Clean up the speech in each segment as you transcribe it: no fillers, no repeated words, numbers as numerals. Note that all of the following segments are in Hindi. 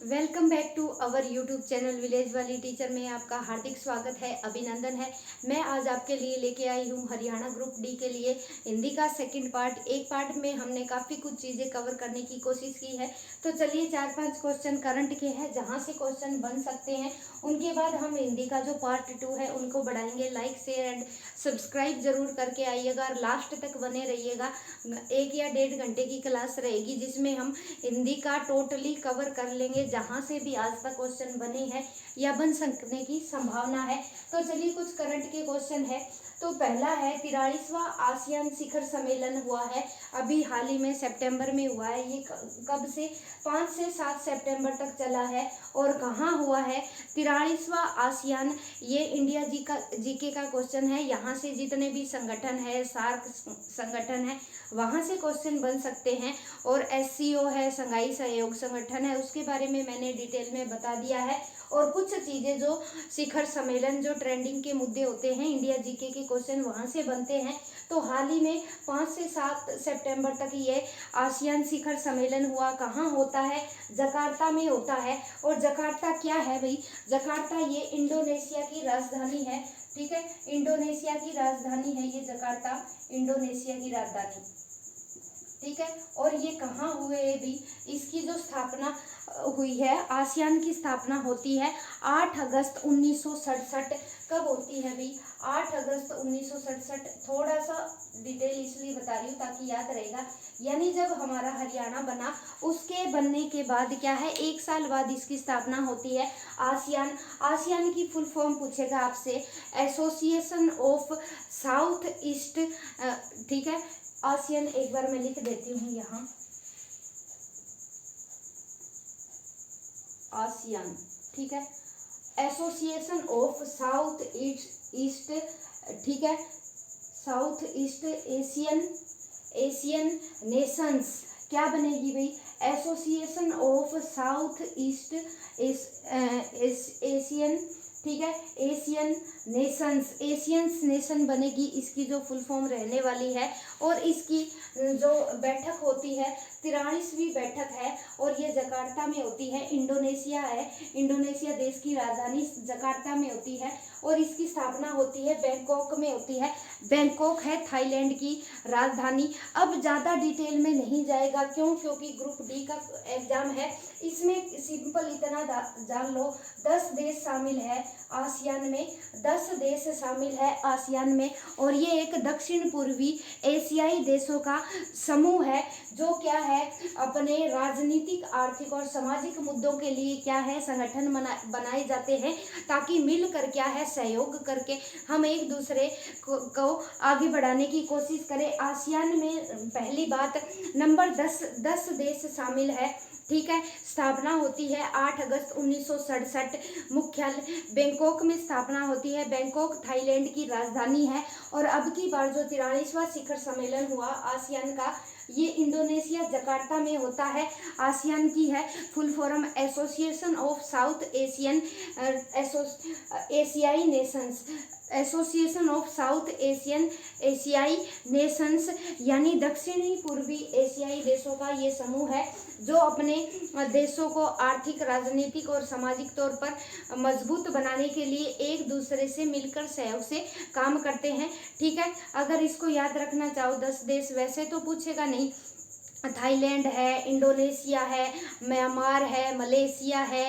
Welcome back to our YouTube channel village वाली टीचर में आपका हार्दिक स्वागत है, अभिनंदन है। मैं आज आपके लिए लेके आई हूँ हरियाणा ग्रुप डी के लिए हिंदी का सेकंड पार्ट। एक पार्ट में हमने काफ़ी कुछ चीज़ें कवर करने की कोशिश की है, तो चलिए 4-5 क्वेश्चन करंट के हैं जहाँ से क्वेश्चन बन सकते हैं। उनके बाद हम हिंदी का जो पार्ट 2 है उनको बढ़ाएंगे। लाइक शेयर एंड सब्सक्राइब जरूर करके आइएगा और लास्ट तक बने रहिएगा। 1 या 1.5 घंटे की क्लास रहेगी जिसमें हम हिंदी का टोटली कवर कर लेंगे, जहाँ से भी आज तक क्वेश्चन बने हैं या बन सकने की संभावना है। तो चलिए कुछ करंट के क्वेश्चन है। तो पहला है 43वां आसियान शिखर सम्मेलन हुआ है, अभी हाल ही में सितंबर में हुआ है। ये कब से 5 से 7 सितंबर तक चला है और कहाँ हुआ है? 43वां आसियान, ये इंडिया जीके का क्वेश्चन है। यहाँ से जितने भी संगठन है, सार्क संगठन है, वहाँ से क्वेश्चन बन सकते हैं। और SCO है, संघाई सहयोग संगठन है, उसके बारे में मैंने डिटेल में बता दिया है। और कुछ चीज़ें जो शिखर सम्मेलन, जो ट्रेंडिंग के मुद्दे होते हैं, इंडिया जीके के क्वेश्चन वहाँ से बनते हैं। तो हाल ही में 5 से 7 सितंबर तक ये आसियान शिखर सम्मेलन हुआ। कहाँ होता है? जकार्ता में होता है। और जकार्ता क्या है भाई? जकार्ता ये इंडोनेशिया की राजधानी है। ठीक है, इंडोनेशिया की राजधानी है ये जकार्ता, इंडोनेशिया की राजधानी। ठीक है, और ये कहाँ हुए है भी? इसकी जो स्थापना हुई है, आसियान की स्थापना होती है 8 अगस्त 1967। कब होती है भाई? 8 अगस्त 1967। थोड़ा सा डिटेल इसलिए बता रही हूँ ताकि याद रहेगा। यानी जब हमारा हरियाणा बना, उसके बनने के बाद क्या है, 1 साल बाद इसकी स्थापना होती है। आसियान, आसियान की फुल फॉर्म पूछेगा आपसे, एसोसिएशन ऑफ साउथ ईस्ट। ठीक है, आसियान एक बार मैं लिख देती हूँ यहाँ, आसियान। ठीक है, एसोसिएशन ऑफ साउथ ईस्ट। ठीक है, साउथ ईस्ट एशियन नेशंस। क्या बनेगी भाई? Association of south east Asian. ठीक है, एशियन नेशंस, एशियंस नेशन बनेगी इसकी जो फुल फॉर्म रहने वाली है। और इसकी जो बैठक होती है 43वीं बैठक है, और ये जकार्ता में होती है। इंडोनेशिया है, इंडोनेशिया देश की राजधानी जकार्ता में होती है। और इसकी स्थापना होती है बैंकॉक में होती है। बैंकॉक है थाईलैंड की राजधानी। अब ज़्यादा डिटेल में नहीं जाएगा, क्यों? क्योंकि ग्रुप डी का एग्जाम है, इसमें सिंपल इतना जान लो, 10 देश शामिल है आसियान में, 10 देश शामिल है आसियान में। और ये एक दक्षिण पूर्वी एशियाई देशों का समूह है, जो क्या है, अपने राजनीतिक, आर्थिक और सामाजिक मुद्दों के लिए क्या है, संगठन बनाए जाते हैं, ताकि मिलकर क्या है, सहयोग करके हम एक दूसरे को आगे बढ़ाने की कोशिश करें। आसियान में पहली बात नंबर 10 देश शामिल है। ठीक है, स्थापना होती है 8 अगस्त 1967। मुख्यालय बैंकॉक में स्थापना होती है। बैंकॉक थाईलैंड की राजधानी है। और अब की बार जो 43वां शिखर सम्मेलन हुआ आसियान का, ये इंडोनेशिया जकार्ता में होता है। आसियान की है full form association of south एशियाई नेशंस, एसोसिएशन ऑफ साउथ एशियाई नेशंस, यानी दक्षिणी पूर्वी एशियाई देशों का ये समूह है, जो अपने देशों को आर्थिक, राजनीतिक और सामाजिक तौर पर मजबूत बनाने के लिए एक दूसरे से मिलकर सहयोग से काम करते हैं। ठीक है, अगर इसको याद रखना चाहो 10 देश, वैसे तो पूछेगा नहीं। थाईलैंड है, इंडोनेशिया है, म्यांमार है, मलेशिया है,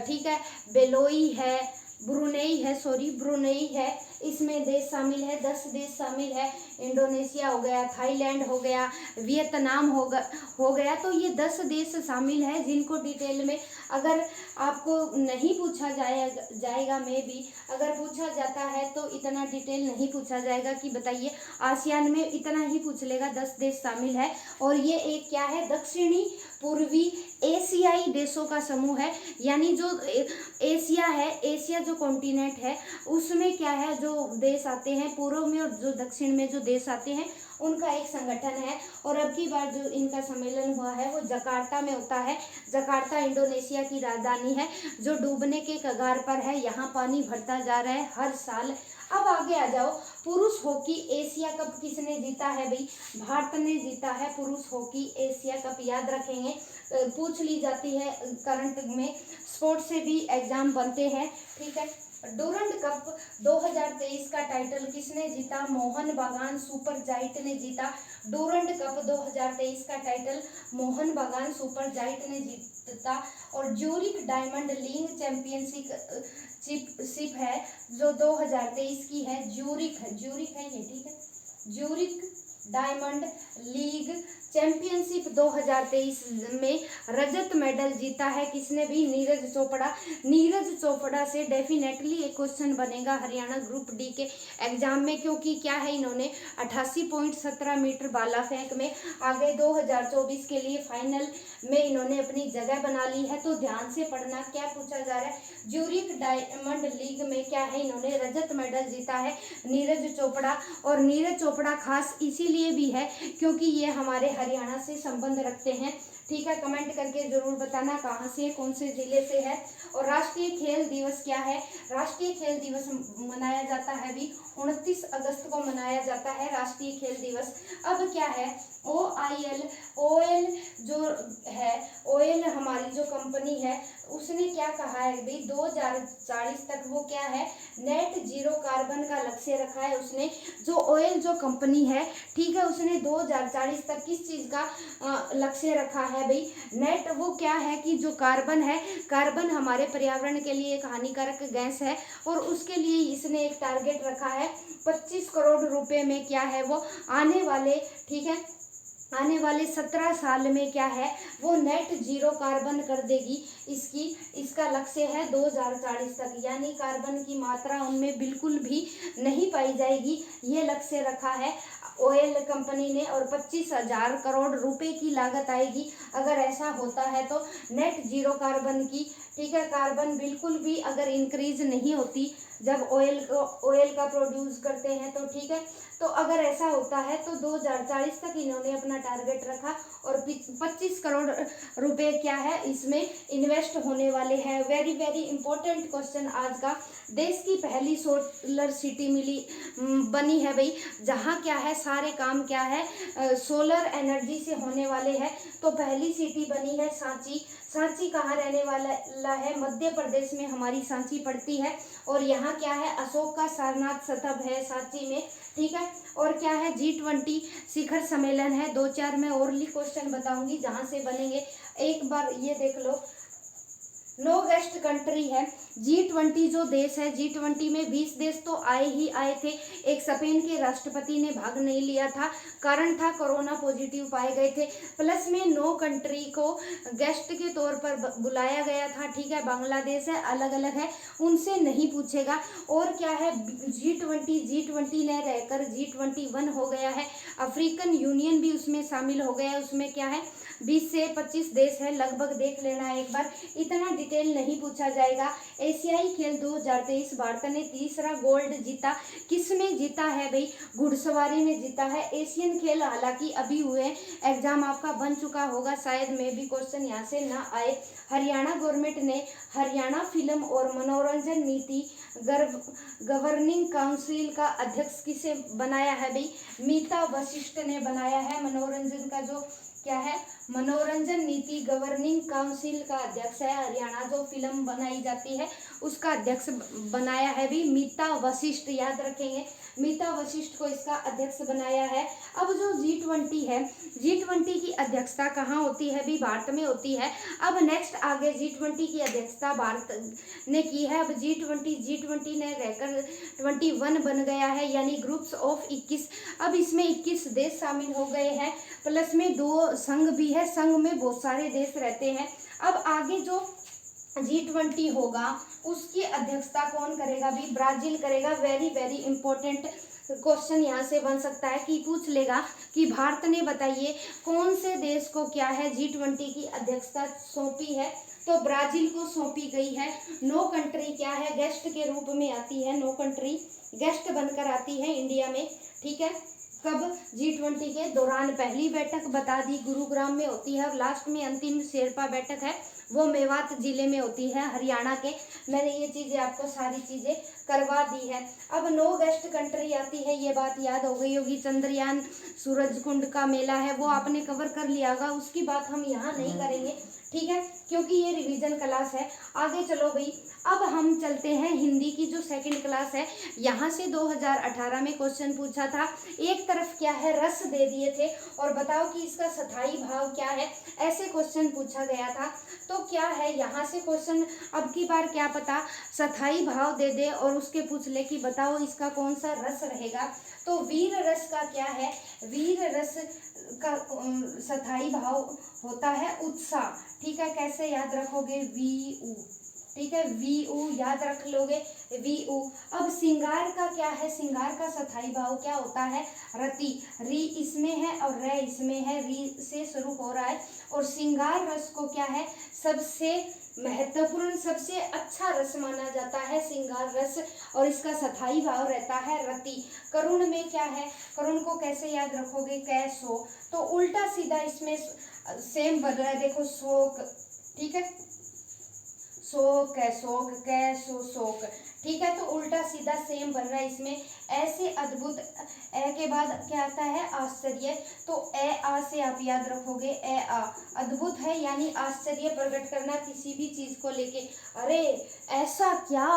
ठीक है, बेलोई है, ब्रुनेई है, इसमें देश शामिल है, 10 देश शामिल है। इंडोनेशिया हो गया, थाईलैंड हो गया, वियतनाम हो गया। तो ये 10 देश शामिल है, जिनको डिटेल में अगर आपको नहीं पूछा जाएगा में भी, अगर पूछा जाता है तो इतना डिटेल नहीं पूछा जाएगा कि बताइए। आसियान में इतना ही पूछ लेगा, 10 देश शामिल है। और ये एक क्या है, दक्षिणी पूर्वी एशियाई देशों का समूह है। यानी जो एशिया है, एशिया जो कॉन्टिनेंट है, उसमें क्या है, जो देश आते हैं पूर्व में और जो दक्षिण में जो देश आते हैं, उनका एक संगठन है। और अब की बार जो इनका सम्मेलन हुआ है वो जकार्ता में होता है। जकार्ता इंडोनेशिया की राजधानी है जो डूबने के कगार पर है। यहाँ पानी बढ़ता जा रहा है हर साल। अब आगे आ जाओ, पुरुष हॉकी एशिया कप किसने जीता है भाई? भारत ने जीता है पुरुष हॉकी एशिया कप। याद रखेंगे, पूछ ली जाती है करंट में, स्पोर्ट्स से भी एग्जाम बनते हैं, ठीक है। डूरंड कप 2023 का टाइटल किसने जीता? मोहन बागान सुपर जाइंट ने जीता। डूरंड कप 2023 का टाइटल मोहन बागान सुपर जाइंट ने जीता। और ज्यूरिख डायमंड लीग चैंपियनशिप है जो 2023 की है। ज्यूरिख है ये, ठीक है। ज्यूरिख डायमंड लीग चैंपियनशिप 2023 में रजत मेडल जीता है किसने भी? नीरज चोपड़ा। नीरज चोपड़ा से डेफिनेटली एक क्वेश्चन बनेगा हरियाणा ग्रुप डी के एग्जाम में, क्योंकि क्या है, इन्होंने 88.17 मीटर भाला फेंक में आगे 2024 के लिए फाइनल में इन्होंने अपनी जगह बना ली है। तो ध्यान से पढ़ना क्या पूछा जा रहा है। ज्यूरिख डायमंड लीग में क्या है, इन्होंने रजत मेडल जीता है नीरज चोपड़ा। और नीरज चोपड़ा खास इसीलिए भी है क्योंकि ये हमारे हरियाणा से संबंध रखते हैं, ठीक है। कमेंट करके जरूर बताना कहाँ से, कौन से जिले से है। और राष्ट्रीय खेल दिवस क्या है? राष्ट्रीय खेल दिवस मनाया जाता है भी 29 अगस्त को मनाया जाता है राष्ट्रीय खेल दिवस। अब क्या है, ओएल जो है, ओएल हमारी जो कंपनी है उसने क्या कहा है भाई, 2040 तक वो क्या है, नेट जीरो कार्बन का लक्ष्य रखा है उसने। जो ओएल जो कंपनी है, ठीक है, उसने 2040 तक किस चीज़ का लक्ष्य रखा है भाई? नेट। वो क्या है कि जो कार्बन है, कार्बन हमारे पर्यावरण के लिए एक हानिकारक गैस है और उसके लिए इसने एक टारगेट रखा है 25 करोड़ रुपए में, क्या है वो, आने वाले, ठीक है, आने वाले 17 साल में क्या है वो नेट जीरो कार्बन कर देगी। इसका लक्ष्य है 2040 तक, यानी कार्बन की मात्रा उनमें बिल्कुल भी नहीं पाई जाएगी, ये लक्ष्य रखा है ओएल कंपनी ने। और 25,000 करोड़ रुपए की लागत आएगी अगर ऐसा होता है तो नेट जीरो कार्बन की, ठीक है। कार्बन बिल्कुल भी अगर इंक्रीज नहीं होती जब ऑयल का प्रोड्यूस करते हैं तो, ठीक है। तो अगर ऐसा होता है तो 2040 तक इन्होंने अपना टारगेट रखा और 25 करोड़ रुपए क्या है इसमें इन्वेस्ट होने वाले हैं। वेरी वेरी इंपॉर्टेंट क्वेश्चन आज का। देश की पहली सोलर सिटी बनी है भाई, जहाँ क्या है सारे काम क्या है सोलर एनर्जी से होने वाले हैं। तो पहली सिटी बनी है सांची। सांची कहाँ रहने वाला है? मध्य प्रदेश में हमारी सांची पड़ती है। और यहाँ क्या है, अशोक का सारनाथ स्तंभ है सांची में, ठीक है। और क्या है, G20 शिखर सम्मेलन है। 2-4 में और क्वेश्चन बताऊंगी जहाँ से बनेंगे, एक बार ये देख लो। नो गेस्ट कंट्री है। G20 जो देश है, G20 में 20 देश तो आए थे। एक स्पेन के राष्ट्रपति ने भाग नहीं लिया था, कारण था कोरोना पॉजिटिव पाए गए थे। प्लस में 9 कंट्री को गेस्ट के तौर पर बुलाया गया था, ठीक है। बांग्लादेश है, अलग अलग है, उनसे नहीं पूछेगा। और क्या है, G20 ने रहकर G21 हो गया है। अफ्रीकन यूनियन भी उसमें शामिल हो गया है। उसमें क्या है, 20 से 25 देश है लगभग, देख लेना एक बार, इतना डिटेल नहीं पूछा जाएगा। एशियाई खेल 2023 भारत ने तीसरा गोल्ड जीता। किसमें जीता है भाई? घुड़सवारी में जीता है। एशियन खेल हालांकि अभी हुए, एग्जाम आपका बन चुका होगा, शायद में भी क्वेश्चन यहाँ से ना आए। हरियाणा गवर्नमेंट ने हरियाणा फिल्म और मनोरंजन नीति गवर्निंग काउंसिल का अध्यक्ष किसे बनाया है भाई? मीता वशिष्ठ ने बनाया है। मनोरंजन का जो क्या है, मनोरंजन नीति गवर्निंग काउंसिल का अध्यक्ष है हरियाणा। जो फिल्म बनाई जाती है उसका अध्यक्ष बनाया है भी मीता वशिष्ठ, याद रखेंगे, मीता वशिष्ठ को इसका अध्यक्ष बनाया है। अब जो G20 है, G20 की अध्यक्षता कहाँ होती है भी? भारत में होती है। अब नेक्स्ट आगे G20 की अध्यक्षता भारत ने की है। अब G20 ने रहकर 21 बन गया है, यानी ग्रुप्स ऑफ 21। अब इसमें 21 देश शामिल हो गए हैं, प्लस में 2 संघ भी है, संघ में बहुत सारे देश रहते हैं। अब आगे जो G20 होगा उसकी अध्यक्षता कौन करेगा भी? ब्राजील करेगा। वेरी वेरी इंपॉर्टेंट क्वेश्चन यहाँ से बन सकता है कि पूछ लेगा कि भारत ने बताइए कौन से देश को क्या है G20 की अध्यक्षता सौंपी है, तो ब्राजील को सौंपी गई है। 9 कंट्री क्या है, गेस्ट के रूप में आती है, 9 कंट्री गेस्ट बनकर आती है इंडिया में, ठीक है। कब? G20 के दौरान पहली बैठक बता दी गुरुग्राम में होती है, और लास्ट में अंतिम शेरपा बैठक है वो मेवात जिले में होती है, हरियाणा के। मैंने ये चीज़ें आपको सारी चीज़ें करवा दी है। अब 9 गेस्ट कंट्री आती है, ये बात याद हो गई होगी। चंद्रयान, सूरजकुंड का मेला है वो आपने कवर कर लिया होगा, उसकी बात हम यहाँ नहीं करेंगे, ठीक है, क्योंकि ये रिवीजन क्लास है। आगे चलो भाई, अब हम चलते हैं हिंदी की जो सेकंड क्लास है। यहाँ से 2018 में क्वेश्चन पूछा था, एक तरफ क्या है रस दे दिए थे और बताओ कि इसका स्थाई भाव क्या है, ऐसे क्वेश्चन पूछा गया था। तो क्या है यहाँ से क्वेश्चन, अब की बार क्या पता स्थाई भाव दे दे और उसके पूछ ले कि बताओ इसका कौन सा रस रहेगा। तो वीर रस का क्या है, वीर रस का स्थाई भाव होता है उत्साह, ठीक है। कैसे याद रखोगे? वी उ, ठीक है, वी उ याद रख लोगे, वी उ। अब सिंगार का क्या है, सिंगार का स्थाई भाव क्या होता है? रति, री इसमें है और रे इसमें है, री से शुरू हो रहा है। और सिंगार रस को क्या है, सबसे महत्वपूर्ण सबसे अच्छा रस माना जाता है सिंगार रस, और इसका स्थाई भाव रहता है रति। करुण में क्या है, करुण को कैसे याद रखोगे? कैसो, तो उल्टा सीधा इसमें सेम बन रहा है, देखो शोक, ठीक है, शोक है, शोक, कैसो शोक, ठीक है, तो उल्टा सीधा सेम बन रहा है इसमें। ऐसे अद्भुत, ए के बाद क्या आता है? आश्चर्य, तो ए आ से आप याद रखोगे ए आ, अद्भुत है यानी आश्चर्य प्रकट करना किसी भी चीज को लेके, अरे ऐसा क्या,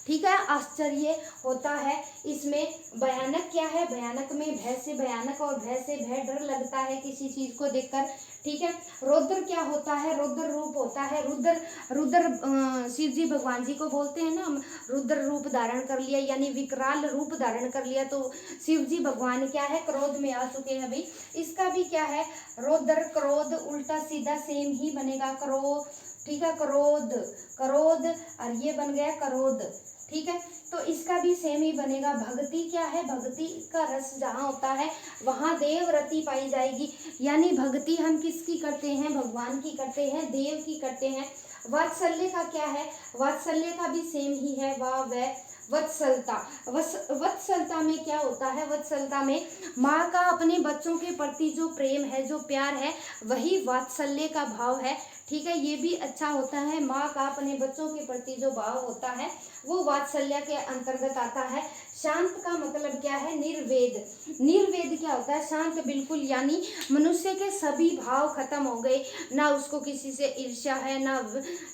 ठीक है, आश्चर्य होता है इसमें। भयानक क्या है, भयानक में भय से भयानक और भय से भय, डर लगता है किसी चीज को देखकर, ठीक है। रौद्र क्या होता है? रौद्र रूप होता है, रुद्र, रुद्र शिव जी भगवान जी को बोलते हैं ना, हम रुद्र रूप धारण कर लिया यानी विकराल रूप धारण कर लिया, तो शिव जी भगवान क्या है? क्रोध में आ चुके हैं भाई। इसका भी क्या है? रौद्र, क्रोध, उल्टा सीधा सेम ही बनेगा, क्रो, ठीक है, क्रोध, क्रोध, और ये बन गया क्रोध, ठीक है, तो इसका भी सेम ही बनेगा। भक्ति क्या है? भक्ति का रस जहाँ होता है वहाँ देव रति पाई जाएगी, यानी भक्ति हम किसकी करते हैं? भगवान की करते हैं, देव की करते हैं। वात्सल्य का क्या है? वात्सल्य का भी सेम ही है, वाह वह, वत्सलता, वत्सलता में क्या होता है? वत्सलता में माँ का अपने बच्चों के प्रति जो प्रेम है, जो प्यार है, वही वात्सल्य का भाव है, ठीक है, ये भी अच्छा होता है। माँ का अपने बच्चों के प्रति जो भाव होता है वो वात्सल्य के अंतर्गत आता है। शांत का मतलब क्या है? निर्वेद, निर्वेद क्या होता है? शांत बिल्कुल, यानी मनुष्य के सभी भाव खत्म हो गए, ना उसको किसी से ईर्ष्या है, ना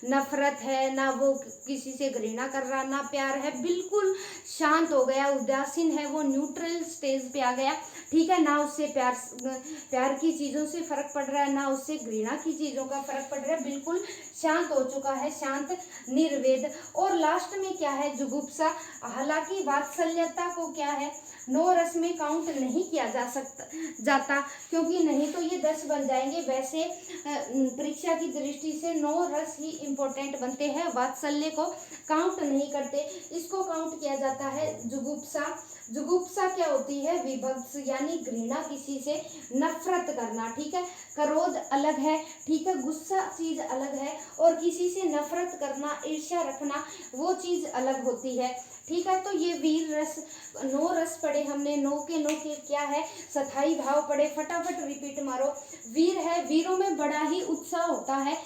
नफरत है, ना वो किसी से घृणा कर रहा, ना प्यार है, बिल्कुल शांत हो गया, उदासीन है, वो न्यूट्रल स्टेज पे आ गया, ठीक है, ना उससे प्यार की चीज़ों से फर्क पड़ रहा है, ना उससे घृणा की चीज़ों का फर्क पड़ रहा है, बिल्कुल शांत हो चुका है, शांत, निर्वेद। और लास्ट में क्या है? जुगुप्सा। हालांकि वात्सल्यता को क्या है? 9 रस में काउंट नहीं किया जाता, क्योंकि नहीं तो ये 10 बन जाएंगे। वैसे परीक्षा की दृष्टि से 9 रस ही इम्पोर्टेंट बनते हैं, वात्सल्य को काउंट नहीं करते, इसको काउंट किया जाता है जुगुप्सा। जुगुप्सा क्या होती है? विभत्स, यानी घृणा, किसी से नफरत करना, ठीक है। क्रोध अलग है, ठीक है, गुस्सा चीज अलग है, और किसी से नफरत करना, ईर्ष्या रखना, वो चीज अलग होती है, ठीक है। तो ये वीर रस, 9 रस पढ़े हमने, 9 के क्या है? स्थाई भाव पढ़े, फटाफट रिपीट मारो। वीर है, वीरों में बड़ा ही उत्साह होता है।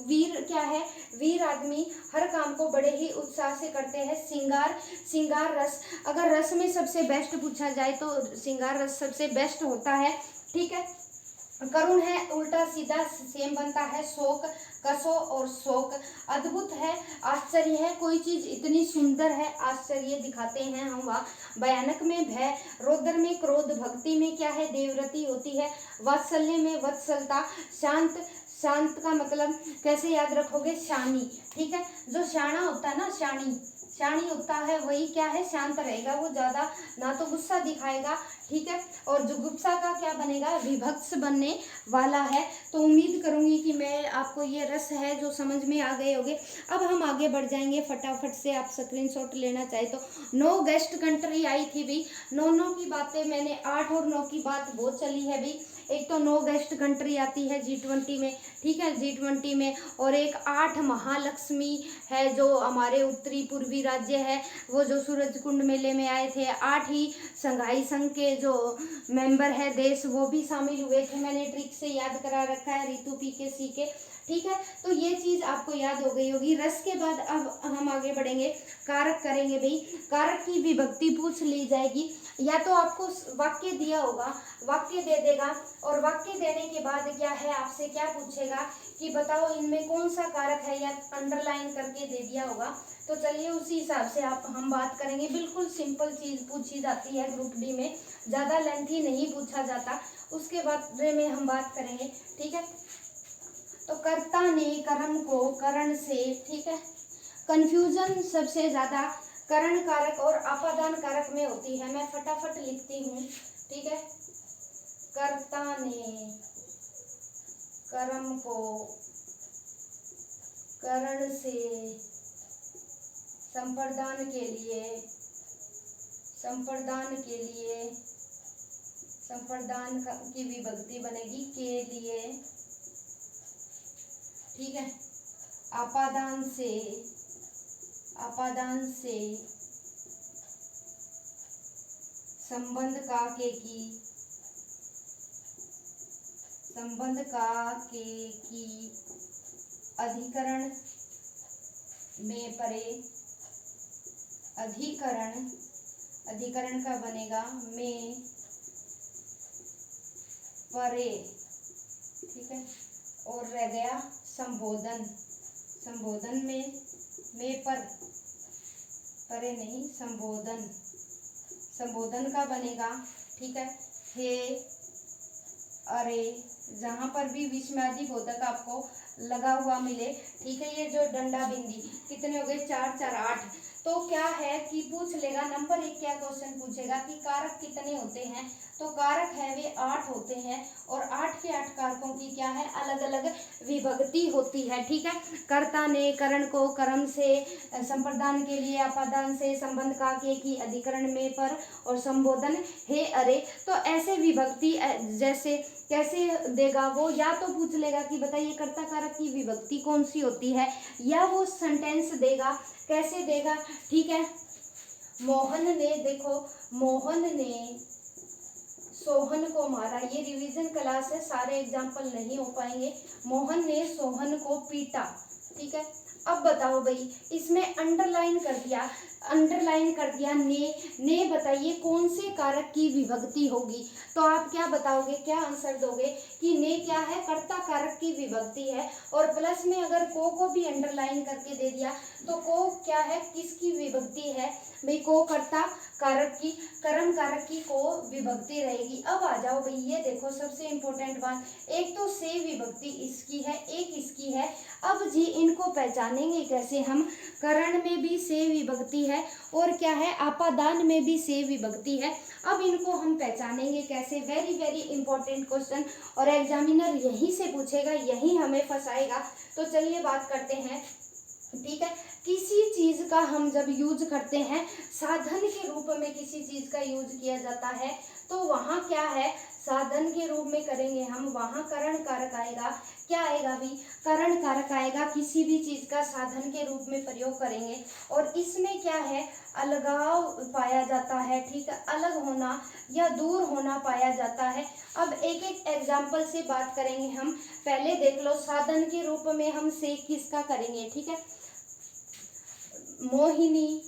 वीर क्या है? वीर आदमी हर काम को बड़े ही उत्साह से करते हैं। सिंगार, सिंगार रस, अगर रस में सबसे बेस्ट पूछा जाए तो सिंगार रस सबसे बेस्ट होता है, ठीक है। करुण है, उल्टा सीधा सेम बनता है, शोक, कसो और शोक। अद्भुत है, आश्चर्य है, कोई चीज इतनी सुंदर है, आश्चर्य दिखाते हैं हम वहाँ। भयानक में भय, रौद्र में क्रोध, भक्ति में क्या है? देवरति होती है, वात्सल्य में वत्सलता, शांत, शांत का मतलब कैसे याद रखोगे? शानी, ठीक है, जो शाना होता है ना, शानी, शानी होता है वही क्या है? शांत रहेगा, वो ज्यादा ना तो गुस्सा दिखाएगा, ठीक है। और जुगुप्सा का क्या बनेगा? विभत्स बनने वाला है। तो उम्मीद करूंगी कि मैं आपको ये रस है जो समझ में आ गए होंगे। अब हम आगे बढ़ जाएंगे फटाफट से, आप स्क्रीनशॉट लेना चाहे तो। 9 गेस्ट कंट्री आई थी भाई, 9 की बातें मैंने 8 और 9 की बात बहुत चली है भाई। एक तो 9 गेस्ट कंट्री आती है G20 में, ठीक है, G20 में, और एक 8 महालक्ष्मी है जो हमारे उत्तरी पूर्वी राज्य है, वो जो सूरजकुंड मेले में आए थे। 8 ही संघाई संघ के जो मेंबर है देश, वो भी शामिल हुए थे। मैंने ट्रिक से याद करा रखा है, ऋतु पी के सी के, ठीक है। तो ये चीज आपको याद हो गई होगी। रस के बाद अब हम आगे बढ़ेंगे, कारक करेंगे भाई। कारक की विभक्ति पूछ ली जाएगी, या तो आपको वाक्य दिया होगा, वाक्य दे देगा, और वाक्य देने के बाद क्या है, आपसे क्या पूछेगा कि बताओ इनमें कौन सा कारक है, या अंडरलाइन करके दे दिया होगा। तो चलिए उसी हिसाब से हम बात करेंगे। बिल्कुल सिंपल चीज पूछी जाती है ग्रुप डी में, ज़्यादा लेंथी नहीं पूछा जाता, उसके बारे में हम बात करेंगे, ठीक है। तो कर्ता ने कर्म को करण से, ठीक है, कंफ्यूजन सबसे ज़्यादा करण कारक और अपादान कारक में होती है। मैं फटाफट लिखती हूँ, ठीक है। कर्ता ने कर्म को करण से संप्रदान के लिए संप्रदान की विभक्ति बनेगी के लिए, ठीक है। अपादान से संबंध का के की अधिकरण में परे, अधिकरण का बनेगा में परे, ठीक है। और रह गया संबोधन में पर, परे नहीं, संबोधन का बनेगा, ठीक है। हे, अरे, जहाँ पर भी विस्मयादि बोधक आपको लगा हुआ मिले, ठीक है। ये जो डंडा बिंदी कितने हो गए, 4 4 8। तो क्या है कि पूछ लेगा, नंबर 1 क्या क्वेश्चन पूछेगा कि कारक कितने होते हैं। तो कारक है वे 8 होते हैं, और 8 के 8 कारकों की क्या है, अलग अलग विभक्ति होती है, ठीक है। कर्ता ने करण को कर्म से संप्रदान के लिए अपादान से संबंध का के की अधिकरण में पर, और संबोधन हे, अरे। तो ऐसे विभक्ति जैसे कैसे देगा वो, या तो पूछ लेगा कि बताइए कर्ता कारक की विभक्ति कौन सी होती है, या वो सेंटेंस देगा, कैसे देगा, ठीक है। मोहन ने, देखो, मोहन ने सोहन को मारा। ये रिवीजन क्लास है, सारे एग्जाम्पल नहीं हो पाएंगे। मोहन ने सोहन को पीटा, ठीक है। अब बताओ भाई, इसमें अंडरलाइन कर दिया ने बताइए कौन से कारक की विभक्ति होगी। तो आप क्या बताओगे, क्या आंसर दोगे कि ने क्या है, कर्ता कारक की विभक्ति है, और प्लस में अगर को भी अंडरलाइन करके दे दिया तो को क्या है, किसकी विभक्ति है भाई, को कर्ता कारक की, कर्म कारक की को विभक्ति रहेगी। अब आ जाओ भाई, ये देखो सबसे इंपॉर्टेंट बात, एक तो से विभक्ति इसकी है, एक इसकी है। अब जी इनको पहचानेंगे कैसे हम, करण में भी से विभक्ति है, और क्या है, अपादान में भी से विभक्ति है। अब इनको हम पहचानेंगे कैसे, वेरी वेरी इंपॉर्टेंट क्वेश्चन, और एग्जामिनर यहीं से पूछेगा, यहीं हमें फंसाएगा। तो चलिए बात करते हैं, ठीक है। किसी चीज का हम जब यूज करते हैं, साधन के रूप में किसी चीज का यूज किया जाता है, तो वहाँ क्या है, साधन के रूप में करेंगे हम, वहाँ करण कारक आएगा। क्या आएगा भी, करण कारक आएगा। किसी भी चीज का साधन के रूप में प्रयोग करेंगे, और इसमें क्या है, अलगाव पाया जाता है, ठीक है, अलग होना या दूर होना पाया जाता है। अब एक एक एग्जाम्पल से बात करेंगे हम। पहले देख लो, साधन के रूप में हम से किसका करेंगे, ठीक है। मोहिनी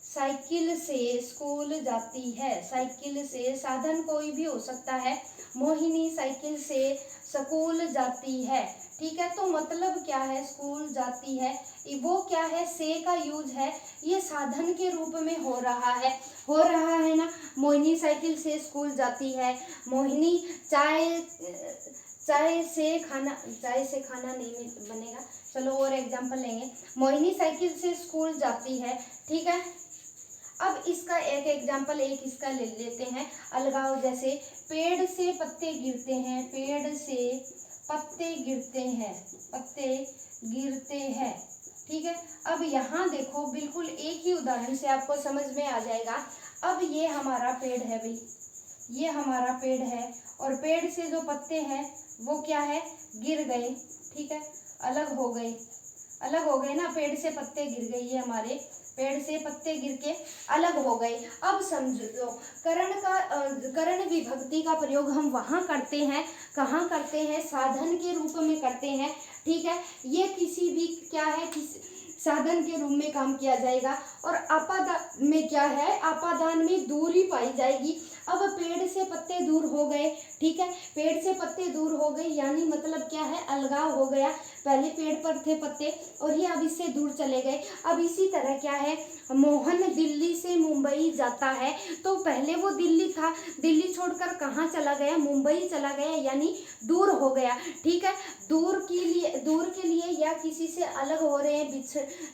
साइकिल से स्कूल जाती है। साइकिल से, साधन कोई भी हो सकता है। मोहिनी साइकिल से स्कूल जाती है, ठीक है। तो मतलब क्या है, स्कूल जाती है, वो क्या है, से का यूज है, ये साधन के रूप में हो रहा है ना। मोहिनी साइकिल से स्कूल जाती है। मोहिनी चाय से खाना नहीं बनेगा। चलो और एग्जाम्पल लेंगे। मोहिनी साइकिल से स्कूल जाती है, ठीक है। अब इसका एक एग्जाम्पल, एक इसका ले लेते हैं, अलगाव। जैसे पेड़ से पत्ते गिरते हैं, पेड़ से पत्ते गिरते हैं, ठीक है। अब यहाँ देखो, बिल्कुल एक ही उदाहरण से आपको समझ में आ जाएगा। अब ये हमारा पेड़ है भाई, ये हमारा पेड़ है और पेड़ से जो पत्ते हैं वो क्या है, गिर गए, ठीक है, अलग हो गए, अलग हो गए ना, पेड़ से पत्ते गिर गए, ये हमारे पेड़ से पत्ते गिर के अलग हो गए। अब समझो करण विभक्ति का प्रयोग हम वहाँ करते हैं, कहाँ करते हैं, साधन के रूप में करते हैं, ठीक है। ये किसी भी क्या है, साधन के रूप में काम किया जाएगा। और आपादान में क्या है, आपादान में दूरी पाई जाएगी। अब पेड़ से पत्ते दूर हो गए, ठीक है, पेड़ से पत्ते दूर हो गए यानी मतलब क्या है, अलगाव हो गया। पहले पेड़ पर थे पत्ते और ये अब इससे दूर चले गए। अब इसी तरह क्या है, मोहन दिल्ली से मुंबई जाता है, तो पहले वो दिल्ली था, दिल्ली छोड़कर कहाँ चला गया, मुंबई चला गया, यानी दूर हो गया, ठीक है। दूर के लिए या किसी से अलग हो रहे हैं,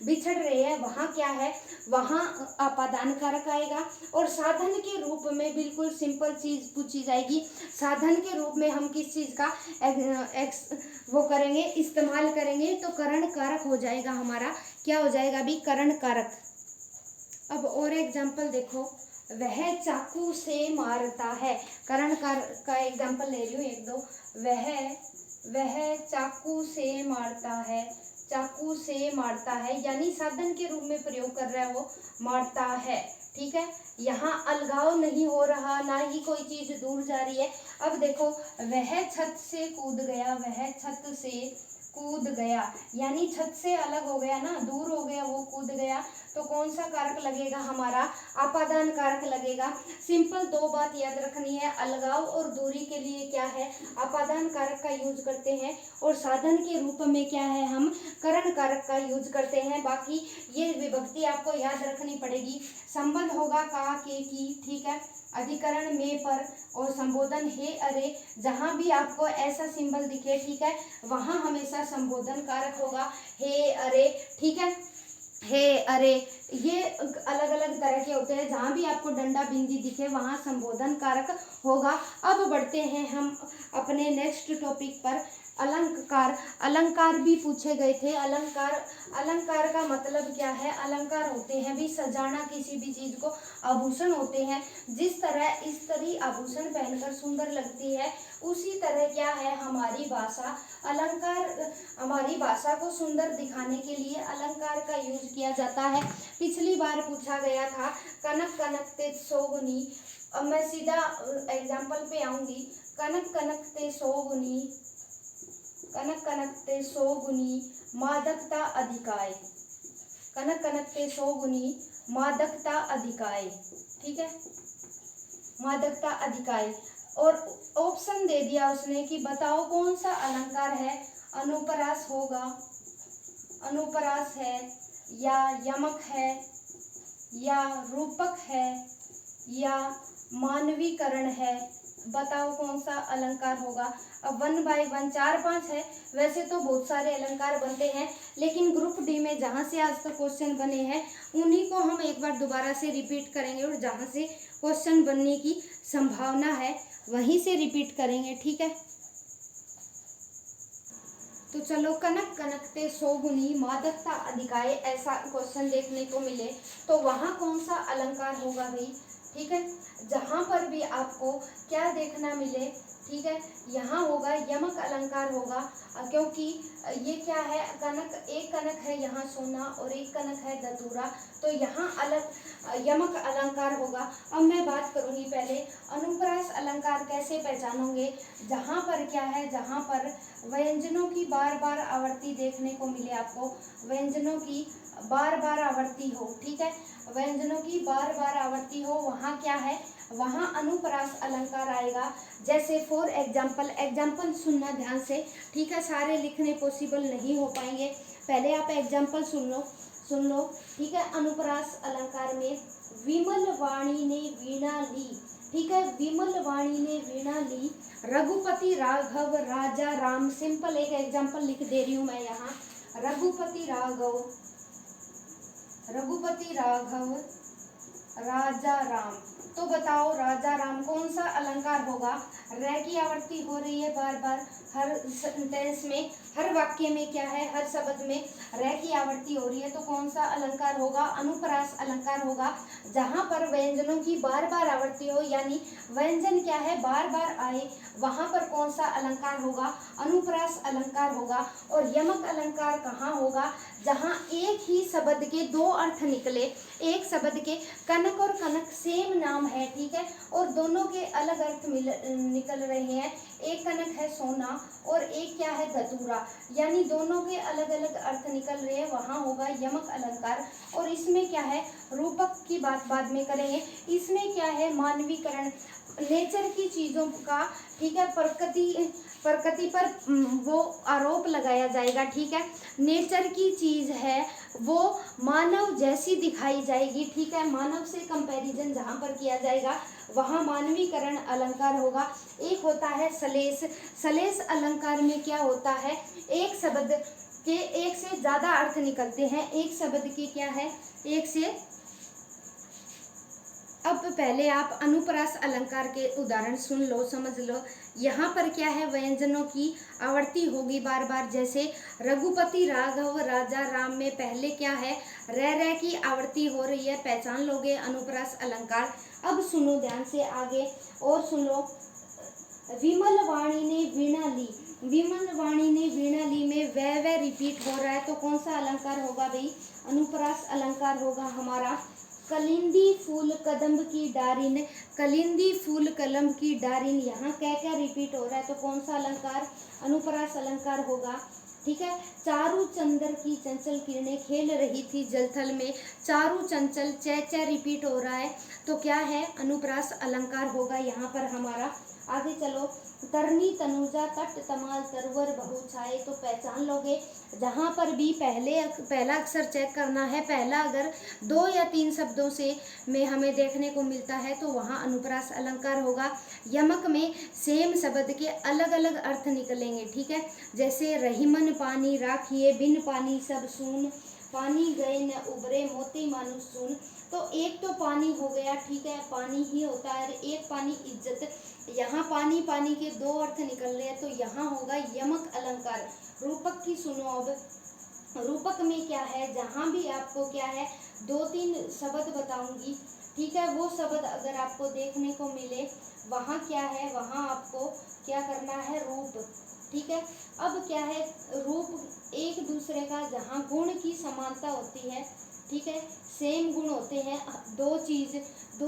बिछड़ रहे हैं, वहाँ क्या है, वहाँ आपादान कारक आएगा। और साधन के रूप में बिल्कुल सिंपल चीज पूछी जाएगी, साधन के रूप में हम किस चीज का वो करेंगे, इस्तेमाल करेंगे, तो करण कारक हो जाएगा हमारा, क्या हो जाएगा अभी, करण कारक। अब और एग्जाम्पल देखो, वह चाकू से मारता है, करण कारक का एग्जाम्पल ले रही हूँ एक दो। वह चाकू से मारता है, चाकू से मारता है यानी साधन के रूप में प्रयोग कर रहा है, वो मारता है, ठीक है। यहाँ अलगाव नहीं हो रहा, ना ही कोई चीज दूर जा रही है। अब देखो, वह छत से कूद गया, वह छत से कूद गया यानी छत से अलग हो गया ना, दूर हो गया, वो कूद गया, तो कौन सा कारक लगेगा हमारा, आपादान कारक लगेगा। सिंपल दो बात याद रखनी है, अलगाव और दूरी के लिए क्या है, आपादान कारक का यूज करते हैं, और साधन के रूप में क्या है, हम करण कारक का यूज करते हैं। बाकी ये विभक्ति आपको याद रखनी पड़ेगी। संबंध होगा का, के, की, ठीक है, अधिकरण में, पर, और संबोधन हे, अरे, जहां भी आपको ऐसा सिंबल दिखे, ठीक है, वहां हमेशा संबोधन कारक होगा, हे, अरे, ठीक है, हे, अरे, ये अलग अलग तरह के होते हैं। जहां भी आपको डंडा बिंदी दिखे वहां संबोधन कारक होगा। अब बढ़ते हैं हम अपने नेक्स्ट टॉपिक पर, अलंकार। अलंकार भी पूछे गए थे। अलंकार का मतलब क्या है, अलंकार होते हैं भी सजाना किसी भी चीज को, आभूषण होते हैं। जिस तरह स्त्री आभूषण पहनकर सुंदर लगती है, उसी तरह क्या है हमारी भाषा, अलंकार हमारी भाषा को सुंदर दिखाने के लिए अलंकार का यूज किया जाता है। पिछली बार पूछा गया था कनक कनक ते सोगुनी। अब मैं सीधा एग्जाम्पल पे आऊंगी। कनक कनक ते सोगुनी, कनक कनक ते सोगुनी मादकता अधिकाय, कनक कनक ते सोगुनी मादकता अधिकाय, ठीक है, मादकता अधिकाय। और ऑप्शन दे दिया उसने कि बताओ कौन सा अलंकार है, अनुप्रास होगा, अनुप्रास है, या यमक है, या रूपक है, या मानवीकरण है, बताओ कौन सा अलंकार होगा। अब 1 बाय 1 4-5 है। वैसे तो बहुत सारे अलंकार बनते हैं, लेकिन ग्रुप डी में जहाँ से आज तक क्वेश्चन बने हैं उन्हीं को हम एक बार दोबारा से रिपीट करेंगे, और जहाँ से क्वेश्चन बनने की संभावना है वहीं से रिपीट करेंगे, ठीक है। तो चलो, कनक कनक ते सोगुनी मादकता अधिकाय, ऐसा क्वेश्चन देखने को मिले तो वहाँ कौन सा अलंकार होगा भाई, ठीक है। जहाँ पर भी आपको क्या देखना मिले, ठीक है, यहाँ होगा यमक अलंकार होगा, क्योंकि ये क्या है, कनक, एक कनक है यहाँ सोना और एक कनक है धतूरा, तो यहाँ अलग यमक अलंकार होगा। अब मैं बात करूँगी पहले अनुप्रास अलंकार कैसे पहचानोगे। जहाँ पर क्या है, जहाँ पर व्यंजनों की बार बार आवृत्ति देखने को मिले आपको, व्यंजनों की बार बार आवृत्ति हो, ठीक है, व्यंजनों की बार बार आवृत्ति हो, वहाँ क्या है, वहाँ अनुप्रास अलंकार आएगा। जैसे फॉर एग्जाम्पल सुनना ध्यान से, ठीक है, सारे लिखने पॉसिबल नहीं हो पाएंगे, पहले आप एग्जाम्पल सुन लो, ठीक है। अनुप्रास अलंकार में विमल वाणी ने वीणा ली, ठीक है, विमल वाणी ने वीणा ली, रघुपति राघव राजा राम। सिंपल एक एग्जाम्पल लिख दे रही हूँ मैं यहाँ, रघुपति राघव राजा राम, तो बताओ राजा राम कौन सा अलंकार होगा? रे की आवर्ती हो रही है बार बार, हर सेंटेंस में, हर वाक्य में क्या है, हर शब्द में रे की आवर्ती हो रही है, तो कौन सा अलंकार होगा? अनुप्रास अलंकार होगा। जहां पर व्यंजनों की बार बार आवर्ती हो, यानी व्यंजन क्या है, बार बार आए, वहां पर कौन सा अलंकार होगा? अनुप्रास अलंकार होगा। और यमक अलंकार कहाँ होगा? जहां एक ही शब्द के दो अर्थ निकले, एक शब्द के कनक और कनक सेम नाम है, ठीक है, और दोनों के अलग अर्थ निकल रहे हैं। एक कनक है सोना और एक क्या है धतूरा, यानी दोनों के अलग अलग अर्थ निकल रहे हैं, वहां होगा यमक अलंकार। और इसमें क्या है, रूपक की बात बाद में करेंगे। इसमें क्या है, मानवीकरण, नेचर की चीजों का, ठीक है, प्रकृति पर वो आरोप लगाया जाएगा, ठीक है। नेचर की चीज है वो मानव जैसी दिखाई जाएगी, ठीक है, मानव से कंपैरिजन जहां पर किया जाएगा वहां मानवीकरण अलंकार होगा। एक होता है सलेस। सलेस अलंकार में क्या होता है, एक शब्द के एक से ज्यादा अर्थ निकलते हैं, एक शब्द के क्या है, एक से। अब पहले आप अनुप्रास अलंकार के उदाहरण सुन लो, समझ लो। यहाँ पर क्या है, व्यंजनों की आवर्ती होगी बार बार, जैसे रघुपति राघव राजा राम में पहले क्या है, रह की आवर्ती हो रही है, पहचान लोगे अनुप्रास अलंकार। अब सुनो ध्यान से आगे और सुनो। विमल वाणी ने वीणा ली, विमल वाणी ने वीणा ली में वह रिपीट हो रहा है, तो कौन सा अलंकार होगा भाई? अनुप्रास अलंकार होगा हमारा। कलिंदी फूल कदम्ब की डारिन, कलिंदी फूल कलम की डारिन, यहाँ क्या क्या रिपीट हो रहा है, तो कौन सा अलंकार? अनुप्रास अलंकार होगा, ठीक है। चारू चंदर की चंचल किरणें खेल रही थी जलथल में, चारू चंचल च रिपीट हो रहा है, तो क्या है, अनुप्रास अलंकार होगा यहाँ पर हमारा। आगे चलो। तरनी तनुजा तट तमाल तरवर बहु छाए, तो पहचान लोगे। जहाँ पर भी पहला अक्षर चेक करना है, पहला अगर 2 या 3 शब्दों से में हमें देखने को मिलता है तो वहाँ अनुप्रास अलंकार होगा। यमक में सेम शब्द के अलग अलग अर्थ निकलेंगे, ठीक है। जैसे रहीमन पानी राखिए, बिन पानी सब सून, पानी गए न उबरे मोती मानुष सुन। तो एक तो पानी हो गया, ठीक है, पानी ही होता है, एक पानी इज्जत। यहाँ पानी पानी के 2 अर्थ निकल रहे हैं, तो यहाँ होगा यमक अलंकार। रूपक की सुनो अब। रूपक में क्या है, जहाँ भी आपको क्या है, 2-3 शब्द बताऊंगी, ठीक है, वो शब्द अगर आपको देखने को मिले वहाँ क्या है, वहाँ आपको क्या करना है, रूप, ठीक है। अब क्या है, रूप एक दूसरे का जहाँ गुण की समानता होती है, ठीक है, सेम गुण होते हैं, दो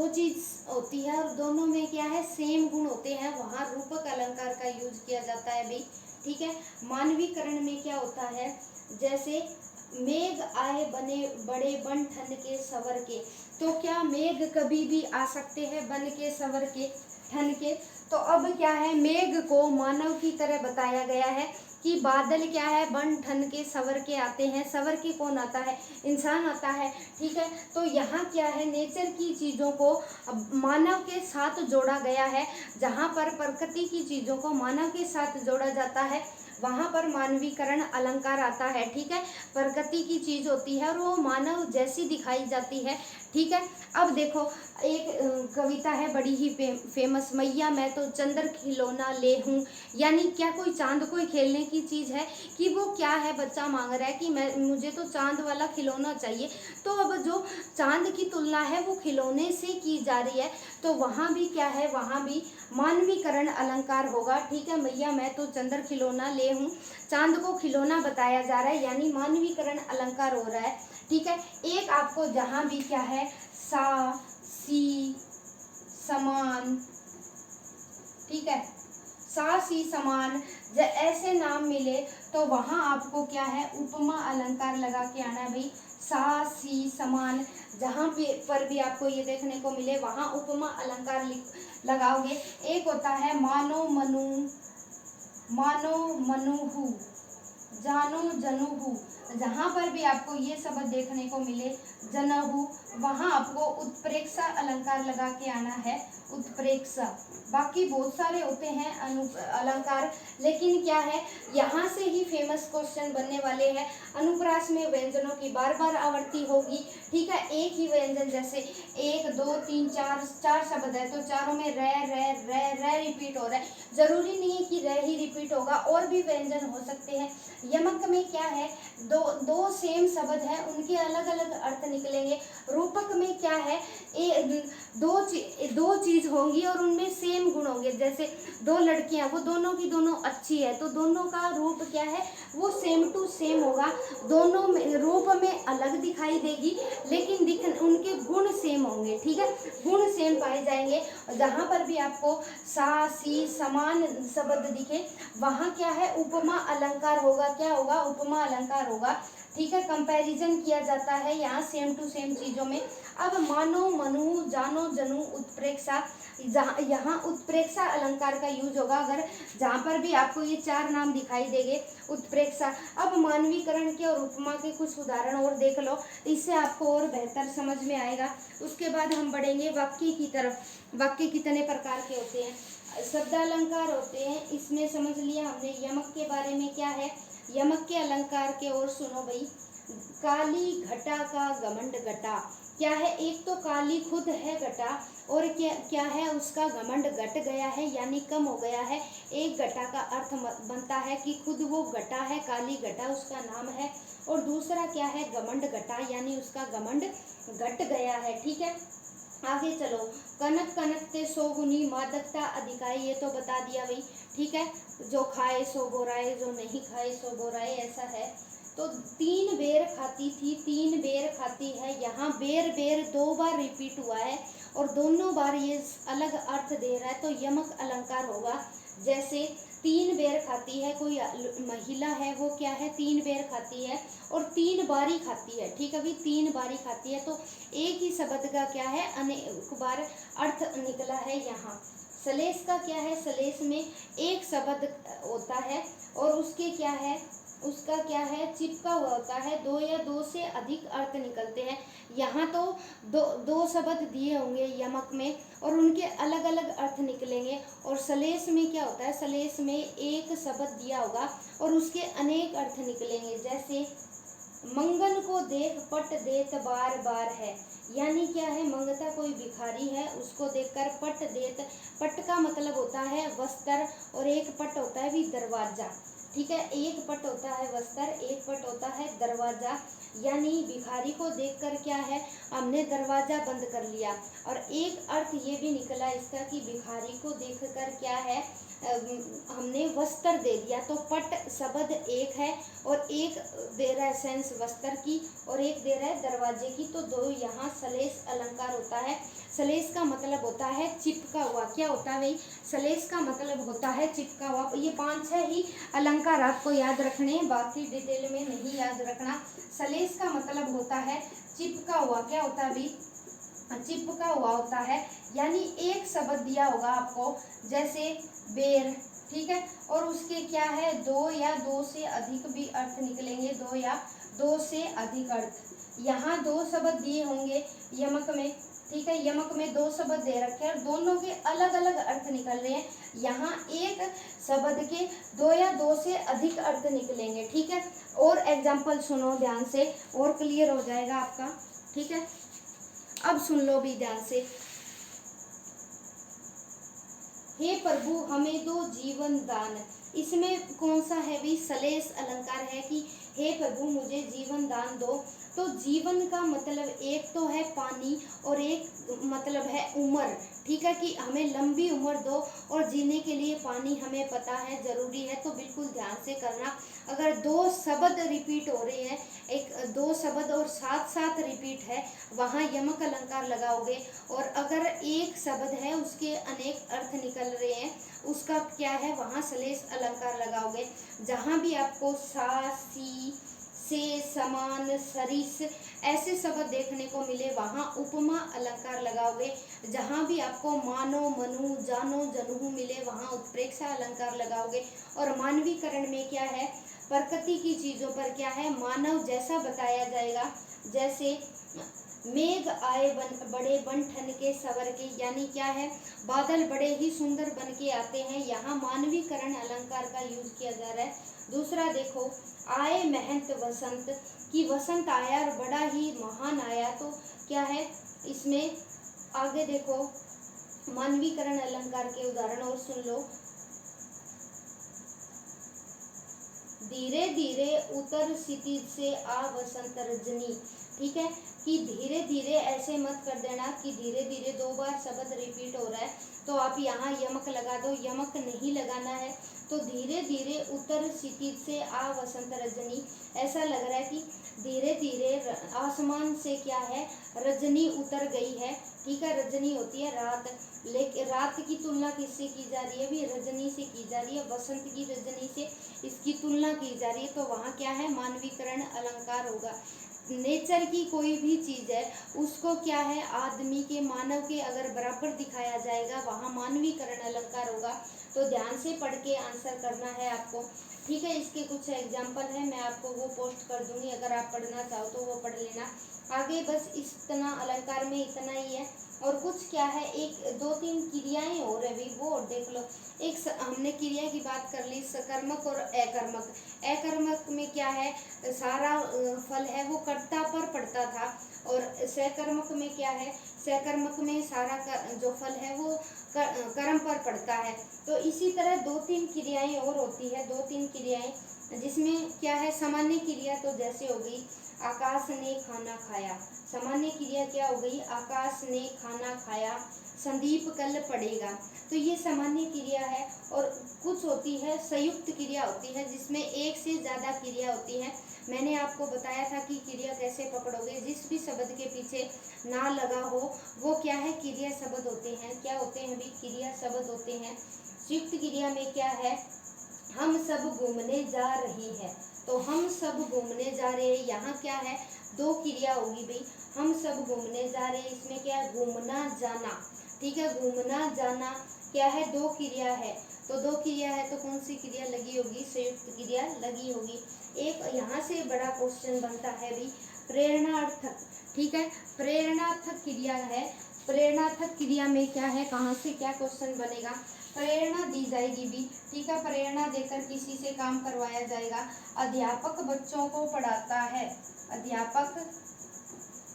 चीज होती है और दोनों में क्या है, सेम गुण होते हैं, वहाँ रूपक अलंकार का यूज किया जाता है भाई, ठीक है। मानवीकरण में क्या होता है, जैसे मेघ आए बने बड़े बन ठन के सवर के, तो क्या मेघ कभी भी आ सकते हैं बन के, सवर के, ठन के। तो अब क्या है, मेघ को मानव की तरह बताया गया है कि बादल क्या है, बन ठन के सवर के आते हैं। सवर के कौन आता है, इंसान आता है, ठीक है। तो यहाँ क्या है, नेचर की चीज़ों को मानव के साथ जोड़ा गया है। जहाँ पर प्रकृति की चीज़ों को मानव के साथ जोड़ा जाता है वहाँ पर मानवीकरण अलंकार आता है, ठीक है। प्रकृति की चीज़ होती है और वो मानव जैसी दिखाई जाती है, ठीक है। अब देखो, एक कविता है बड़ी ही फेमस, मैया मैं तो चंद्र खिलौना ले हूँ, यानी क्या कोई चांद कोई खेलने की चीज़ है कि वो क्या है, बच्चा मांग रहा है कि मुझे तो चांद वाला खिलौना चाहिए। तो अब जो चांद की तुलना है वो खिलौने से की जा रही है, तो वहाँ भी क्या है, वहाँ भी मानवीकरण अलंकार होगा, ठीक है। मैया मैं तो चंद्र खिलौना ले हूँ, चांद को खिलौना बताया जा रहा है, यानी मानवीकरण अलंकार हो रहा है, ठीक है। एक आपको जहाँ भी क्या है, सा सी समान, ठीक है, सा सी समान ऐसे नाम मिले तो वहाँ आपको क्या है, उपमा अलंकार लगा के आना है भाई। सा सी समान जहाँ पर भी आपको ये देखने को मिले वहाँ उपमा अलंकार लगाओगे। एक होता है मानो मनु, मानो मनुहु, जानो जनुहु, जहाँ पर भी आपको ये शब्द देखने को मिले जनहु, वहाँ आपको उत्प्रेक्षा अलंकार लगा के आना है, उत्प्रेक्षा। बाकी बहुत सारे होते हैं अलंकार, लेकिन क्या है यहाँ से ही फेमस क्वेश्चन बनने वाले हैं। अनुप्रास में व्यंजनों की बार बार आवृत्ति होगी, ठीक है। एक ही व्यंजन जैसे 1 2 3 4 शब्द है तो चारों में रे रिपीट हो रहा है, जरूरी नहीं है कि रे ही रिपीट होगा, और भी व्यंजन हो सकते हैं। यमक में क्या है, दो सेम शब्द है, उनके अलग अलग अर्थ निकलेंगे। रूपक में क्या है, दो चीज होंगी और उनमें सेम गुण होंगे। जैसे 2 लड़कियां, वो दोनों की दोनों अच्छी है, तो दोनों का रूप क्या है, वो सेम टू सेम होगा। दोनों में रूप में अलग दिखाई देगी, लेकिन उनके गुण सेम होंगे, ठीक है, गुण सेम पाए जाएंगे। जहां पर भी आपको सा सी समान शब्द दिखे, वहां क्या है, उपमा अलंकार होगा। क्या होगा, उपमा अलंकार होगा, ठीक है। कंपैरिजन किया जाता है यहाँ सेम टू सेम चीजों में। अब मानो, मनु, जानो, जनु, उत्प्रेक्षा, यहाँ उत्प्रेक्षा अलंकार का यूज होगा। अगर जहाँ पर भी आपको ये 4 नाम दिखाई देंगे, उत्प्रेक्षा। अब मानवीकरण के और उपमा के कुछ उदाहरण और देख लो, इससे आपको और बेहतर समझ में आएगा। उसके बाद हम बढ़ेंगे वाक्य की तरफ। वाक्य कितने प्रकार के होते हैं, शब्दालंकार होते हैं, इसमें समझ लिया हमने। यमक के बारे में क्या है, यमक के अलंकार के और सुनो भाई। काली घटा का घमंड घटा, क्या है, एक तो काली खुद है घटा, और क्या है, उसका घमंड घट गया है, यानी कम हो गया है। एक घटा का अर्थ बनता है कि खुद वो घटा है, काली घटा उसका नाम है, और दूसरा क्या है, घमंड घटा, यानी उसका घमंड घट गया है, ठीक है। आगे चलो, कनक कनकते सौगुनी, मादकता अधिकाई, ये तो बता दिया भाई, ठीक है। जो खाए सो बोराए, जो नहीं खाए सो बोराए, ऐसा है। तो 3 बेर खाती थी, 3 बेर खाती है, यहाँ बेर बेर 2 बार रिपीट हुआ है और दोनों बार ये अलग अर्थ दे रहा है, तो यमक अलंकार होगा। जैसे 3 बेर खाती है, कोई महिला है, वो क्या है, 3 बेर खाती है और 3 बारी खाती है, ठीक है भाई, 3 बारी खाती है, तो एक ही शब्द का क्या है, अनेक बार अर्थ निकला है यहाँ। सलेस का क्या है, सलेस में एक शब्द होता है और उसके क्या है, उसका क्या है, चिपका हुआ होता है, 2 या 2 से अधिक अर्थ निकलते हैं। यहाँ तो दो शब्द दिए होंगे यमक में और उनके अलग अलग अर्थ निकलेंगे, और सलेस में क्या होता है, सलेस में एक शब्द दिया होगा और उसके अनेक अर्थ निकलेंगे। जैसे मंगन को देख पट देत बार बार है, यानी क्या है, मंगता कोई भिखारी है, उसको देखकर पट देत, पट का मतलब होता है वस्त्र और एक पट होता है भी दरवाजा, ठीक है। एक पट होता है वस्त्र, एक पट होता है दरवाजा, यानी भिखारी को देखकर क्या है, हमने दरवाजा बंद कर लिया। और एक अर्थ ये भी निकला इसका कि भिखारी को देखकर क्या है, हमने वस्त्र दे दिया। तो पट शब्द एक है और एक दे रहा है सेंस वस्त्र की और एक दे रहा है दरवाजे की, तो 2 यहाँ सलेस अलंकार होता है। सलेस का मतलब होता है चिपका हुआ। क्या होता है भाई, सलेस का मतलब होता है चिपका हुआ। ये 5-6 ही अलंकार आपको याद रखने, बाकी डिटेल में नहीं याद रखना। सलेस का मतलब होता है चिपका हुआ। क्या होता है भाई, चिपका हुआ होता है, यानी एक शब्द दिया होगा आपको, जैसे बेर, ठीक है, और उसके क्या है, 2 या 2 से अधिक भी अर्थ निकलेंगे, 2 या 2 से अधिक अर्थ। यहाँ 2 शब्द दिए होंगे यमक में, ठीक है, यमक में 2 शब्द दे रखे हैं और दोनों के अलग अलग अर्थ निकल रहे हैं। यहाँ एक शब्द के 2 या 2 से अधिक अर्थ निकलेंगे, ठीक है। और एग्जाम्पल सुनो ध्यान से, और क्लियर हो जाएगा आपका, ठीक है। अब सुन लो भी ध्यान से। हे प्रभु हमें दो जीवन दान, इसमें कौन सा है भी, सलेस अलंकार है कि हे प्रभु मुझे जीवन दान दो। तो जीवन का मतलब एक तो है पानी और एक मतलब है उम्र, ठीक है, कि हमें लंबी उम्र दो और जीने के लिए पानी हमें पता है जरूरी है, तो बिल्कुल ध्यान से करना। अगर 2 शब्द रिपीट हो रहे हैं, एक 2 शब्द और साथ साथ रिपीट है, वहाँ यमक अलंकार लगाओगे। और अगर एक शब्द है उसके अनेक अर्थ निकल रहे हैं, उसका क्या है, वहाँ सलेस अलंकार लगाओगे। जहाँ भी आपको सा सी से, समान, सरिस ऐसे शब्द देखने को मिले वहाँ उपमा अलंकार लगाओगे। जहाँ भी आपको मानो, मनु, जानो, जनुहु मिले वहाँ उत्प्रेक्षा अलंकार लगाओगे। और मानवीकरण में क्या है, प्रकृति की चीजों पर क्या है, मानव जैसा बताया जाएगा। जैसे मेघ आए बड़े बन ठन के सवर के, यानी क्या है, बादल बड़े ही सुंदर बन के आते हैं। यहाँ मानवीकरण अलंकार का यूज किया जा रहा है। दूसरा देखो, आए महंत वसंत, कि वसंत आया और बड़ा ही महान आया, तो क्या है इसमें आगे देखो मानवीकरण अलंकार के उदाहरण और सुन लो। धीरे धीरे उतर क्षितिज से आ वसंत रजनी, ठीक है, कि धीरे धीरे ऐसे मत कर देना कि धीरे धीरे 2 बार शब्द रिपीट हो रहा है तो आप यहाँ यमक लगा दो, यमक नहीं लगाना है। तो धीरे धीरे उतर क्षितिज से आ वसंत रजनी, ऐसा लग रहा है कि धीरे धीरे आसमान से क्या है, रजनी उतर गई है, ठीक है। रजनी होती है रात, लेकिन रात की तुलना किससे की जा रही है, भी रजनी से की जा रही है, वसंत की रजनी से इसकी तुलना की जा रही है। तो वहाँ क्या है, मानवीकरण अलंकार होगा। नेचर की कोई भी चीज है उसको क्या है, आदमी के, मानव के अगर बराबर दिखाया जाएगा वहाँ मानवीकरण अलंकार होगा। तो ध्यान से पढ़ के आंसर करना है आपको, ठीक है। इसके कुछ एग्जाम्पल है, मैं आपको वो पोस्ट कर दूंगी, अगर आप पढ़ना चाहो तो वो पढ़ लेना। आगे बस इतना अलंकार में इतना ही है। और कुछ क्या है, 1-2-3 क्रियाएं और है भी, वो देख लो। एक हमने क्रिया की बात कर ली, सकर्मक और अकर्मक। अकर्मक में क्या है, सारा फल है वो कर्ता पर पड़ता था, और सकर्मक में क्या है, सकर्मक में सारा जो फल है वो कर्म पर पड़ता है। तो इसी तरह 2-3 क्रियाएं और होती है, 2-3 क्रियाएं जिसमें क्या है, सामान्य क्रिया तो जैसे हो गई आकाश ने खाना खाया, सामान्य क्रिया क्या हो गई, आकाश ने खाना खाया, संदीप कल पड़ेगा, तो ये सामान्य क्रिया है। और कुछ होती है संयुक्त क्रिया होती है जिसमें एक से ज़्यादा क्रिया होती है। मैंने आपको बताया था कि क्रिया कैसे पकड़ोगे, जिस भी शब्द के पीछे ना लगा हो वो क्या है, क्रिया शब्द होते हैं। क्या होते हैं भी, क्रिया शब्द होते हैं। संयुक्त क्रिया में क्या है, हम सब घूमने जा रहे हैं, तो हम सब घूमने जा रहे हैं, यहाँ क्या है, 2 क्रिया होगी भाई, हम सब घूमने जा रहे हैं, इसमें क्या है, घूमना जाना, ठीक है, घूमना जाना क्या है, 2 क्रिया है। तो 2 क्रिया है तो कौन सी क्रिया लगी होगी, संयुक्त क्रिया लगी होगी। एक यहाँ से बड़ा क्वेश्चन बनता है भी, प्रेरणार्थक, ठीक है, प्रेरणार्थक क्रिया है। प्रेरणार्थक क्रिया में क्या है, कहाँ से क्या क्वेश्चन बनेगा, प्रेरणा दी जाएगी भी, ठीक है, प्रेरणा देकर किसी से काम करवाया जाएगा। अध्यापक बच्चों को पढ़ाता है, अध्यापक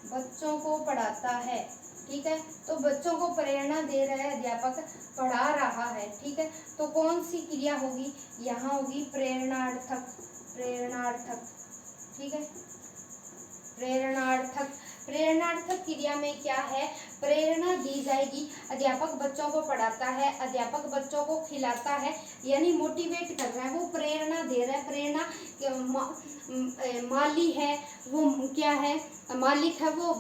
बच्चों को पढ़ाता है, ठीक है, तो बच्चों को प्रेरणा दे रहा है, अध्यापक पढ़ा रहा है, ठीक है। तो कौन सी क्रिया होगी, यहाँ होगी प्रेरणार्थक, प्रेरणार्थक, ठीक है, प्रेरणार्थक। प्रेरणार्थक क्रिया में क्या है, प्रेरणा दी जाएगी, अध्यापक बच्चों को पढ़ाता है, अध्यापक बच्चों को खिलाता है, यानी मोटिवेट कर रहा है, वो प्रेरणा दे रहा है। प्रेरणा माली है, वो क्या है, मालिक है, वो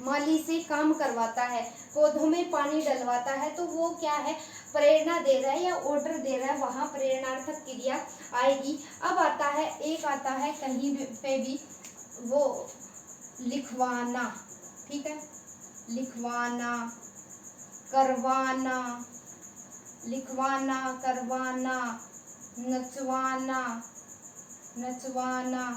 माली से काम करवाता है, पौधों में पानी डलवाता है, तो वो क्या है, प्रेरणा दे रहा है या ऑर्डर दे रहा है, वहाँ प्रेरणार्थक क्रिया आएगी। अब आता है, एक आता है कहीं पे भी, वो लिखवाना, ठीक है, लिखवाना, करवाना, लिखवाना, करवाना, नचवाना, नचवाना,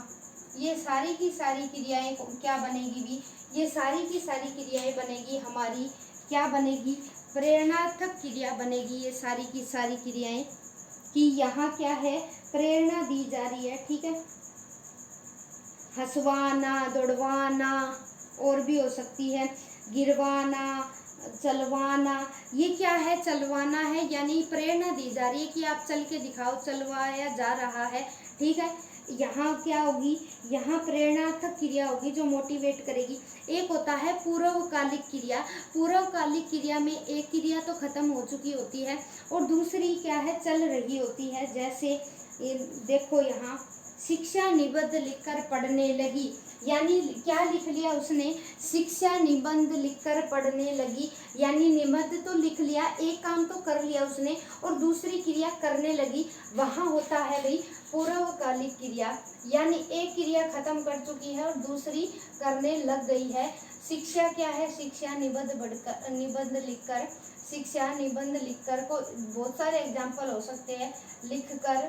ये सारी की सारी क्रियाएं क्या बनेगी भी, ये सारी की सारी क्रियाएं बनेगी हमारी, क्या बनेगी, प्रेरणार्थक क्रिया बनेगी। ये सारी की सारी क्रियाएं कि यहाँ क्या है, प्रेरणा दी जा रही है, ठीक है, हंसवाना, दौड़वाना, और भी हो सकती है, गिरवाना, चलवाना, ये क्या है, चलवाना है, यानी प्रेरणा दी जा रही है कि आप चल के दिखाओ, चलवाया जा रहा है, ठीक है। यहाँ क्या होगी, यहाँ प्रेरणार्थक क्रिया होगी जो मोटिवेट करेगी। एक होता है पूर्वकालिक क्रिया, पूर्वकालिक क्रिया में एक क्रिया तो खत्म हो चुकी होती है और दूसरी क्या है, चल रही होती है। जैसे देखो यहाँ शिक्षा निबंध लिखकर पढ़ने लगी, यानी क्या लिख लिया उसने, शिक्षा निबंध लिखकर पढ़ने लगी, यानी निबंध तो लिख लिया, एक काम तो कर लिया उसने और दूसरी क्रिया करने लगी। वहाँ होता है भाई पूर्वकालिक क्रिया, यानी एक क्रिया खत्म कर चुकी है और दूसरी करने लग गई है। शिक्षा क्या है, शिक्षा निबंध लिखकर, शिक्षा निबंध लिखकर को बहुत सारे एग्जाम्पल हो सकते हैं, लिखकर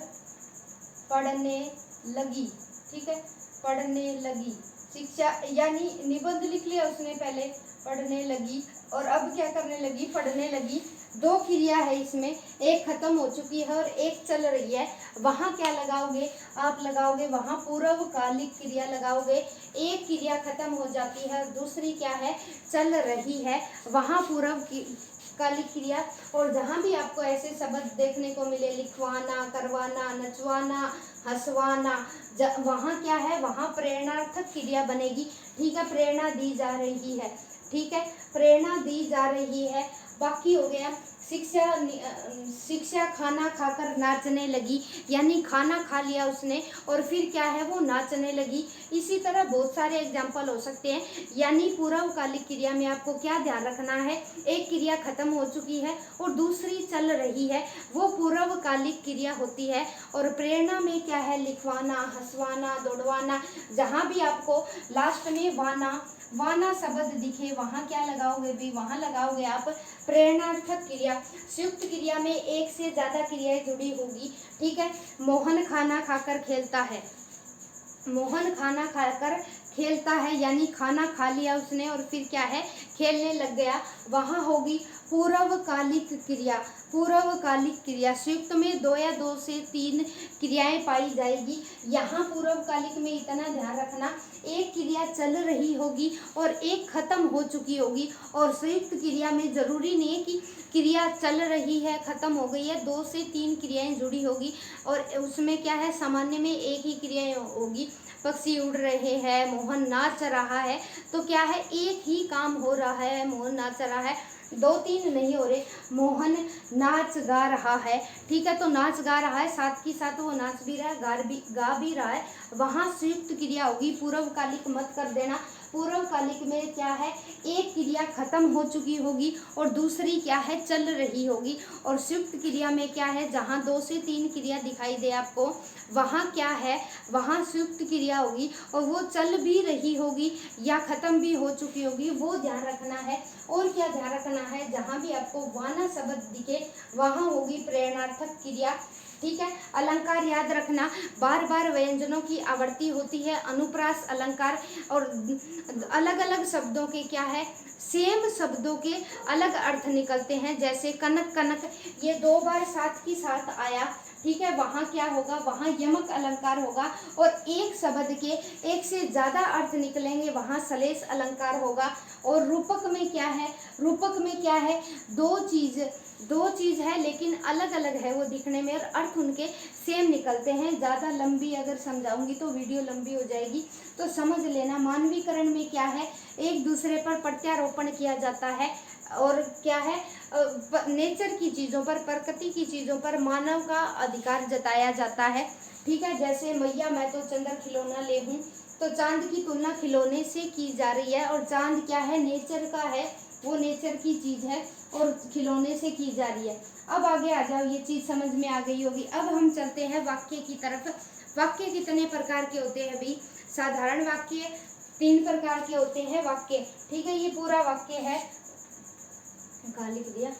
पढ़ने लगी, ठीक है, पढ़ने लगी। शिक्षा यानी निबंध लिख लिया उसने पहले, पढ़ने लगी, और अब क्या करने लगी, पढ़ने लगी। दो क्रिया है इसमें, एक खत्म हो चुकी है और एक चल रही है। वहाँ क्या लगाओगे, आप लगाओगे वहाँ पूर्वकालिक क्रिया लगाओगे। एक क्रिया खत्म हो जाती है, दूसरी क्या है, चल रही है, वहाँ पूर्वकालिक क्रिया। और जहाँ भी आपको ऐसे शब्द देखने को मिले, लिखवाना, करवाना, नचवाना, हंसवाना, वहाँ क्या है, वहाँ प्रेरणार्थक क्रिया बनेगी, ठीक है, प्रेरणा दी जा रही है, ठीक है, प्रेरणा दी जा रही है। बाकी हो गया शिक्षा खाना खाकर नाचने लगी, यानी खाना खा लिया उसने और फिर क्या है, वो नाचने लगी। इसी तरह बहुत सारे एग्जाम्पल हो सकते हैं। यानी पूर्वकालिक क्रिया में आपको क्या ध्यान रखना है, एक क्रिया खत्म हो चुकी है और दूसरी चल रही है, वो पूर्वकालिक क्रिया होती है। और प्रेरणा में क्या है, लिखवाना, हंसवाना, दौड़वाना। जहाँ भी आपको लास्ट में वाना शब्द दिखे वहाँ क्या लगाओगे भी, वहाँ लगाओगे आप प्रेरणार्थक क्रिया। संयुक्त क्रिया में एक से ज्यादा क्रियाएं जुड़ी होगी, ठीक है। मोहन खाना खाकर खेलता है, मोहन खाना खाकर खेलता है, यानी खाना खा लिया उसने और फिर क्या है, खेलने लग गया, वहाँ होगी पूर्वकालिक क्रिया। पूर्वकालिक क्रिया संयुक्त में दो या दो से तीन क्रियाएं पाई जाएगी। यहाँ पूर्वकालिक में इतना ध्यान रखना, एक क्रिया चल रही होगी और एक खत्म हो चुकी होगी। और संयुक्त क्रिया में जरूरी नहीं है कि क्रिया चल रही है खत्म हो गई है, दो से तीन क्रियाएं जुड़ी होगी और उसमें क्या है, सामान्य में एक ही क्रिया होगी। पक्षी उड़ रहे हैं, मोहन नाच रहा है, तो क्या है, एक ही काम हो रहा है, मोहन नाच रहा है, दो तीन नहीं हो रहे। मोहन नाच गा रहा है, ठीक है, तो नाच गा रहा है, साथ ही साथ वो नाच भी रहा है, गा भी रहा है, वहाँ संयुक्त क्रिया होगी। पूर्वकालिक मत कर देना, पूर्वकालिक में क्या है, एक क्रिया खत्म हो चुकी होगी और दूसरी क्या है, चल रही होगी। और संयुक्त क्रिया में क्या है, जहाँ दो से तीन क्रिया दिखाई दे आपको, वहाँ क्या है, वहाँ संयुक्त क्रिया होगी और वो चल भी रही होगी या खत्म भी हो चुकी होगी, वो ध्यान रखना है। और क्या ध्यान रखना है, जहाँ भी आपको वाना शब्द दिखे वहाँ होगी प्रेरणार्थक क्रिया, ठीक है। अलंकार याद रखना, बार बार व्यंजनों की आवृत्ति होती है, अनुप्रास अलंकार, और अलग अलग शब्दों के क्या है, सेम शब्दों के अलग अर्थ निकलते हैं। जैसे कनक कनक, ये दो बार साथ ही साथ आया, ठीक है, वहाँ क्या होगा, वहाँ यमक अलंकार होगा। और एक शब्द के एक से ज्यादा अर्थ निकलेंगे, वहाँ सलेश अलंकार होगा। और रूपक में क्या है, रूपक में क्या है, दो चीज है लेकिन अलग अलग है वो दिखने में और अर्थ उनके सेम निकलते हैं। ज़्यादा लंबी अगर समझाऊंगी तो वीडियो लंबी हो जाएगी, तो समझ लेना। मानवीकरण में क्या है, एक दूसरे पर प्रत्यारोपण किया जाता है और क्या है, नेचर की चीज़ों पर, प्रकृति की चीज़ों पर मानव का अधिकार जताया जाता है, ठीक है। जैसे मैया मैं तो चंद्र खिलौना ले हूँ, तो चांद की तुलना खिलौने से की जा रही है और चांद क्या है, नेचर का है, वो नेचर की चीज़ है और खिलौने से की जा रही है। अब आगे आ जाओ, ये चीज़ समझ में आ गई होगी। अब हम चलते हैं वाक्य की तरफ। वाक्य कितने प्रकार के होते हैं भाई, साधारण वाक्य 3 प्रकार के होते हैं वाक्य, ठीक है। ये पूरा वाक्य है, कहाँ लिख दिया,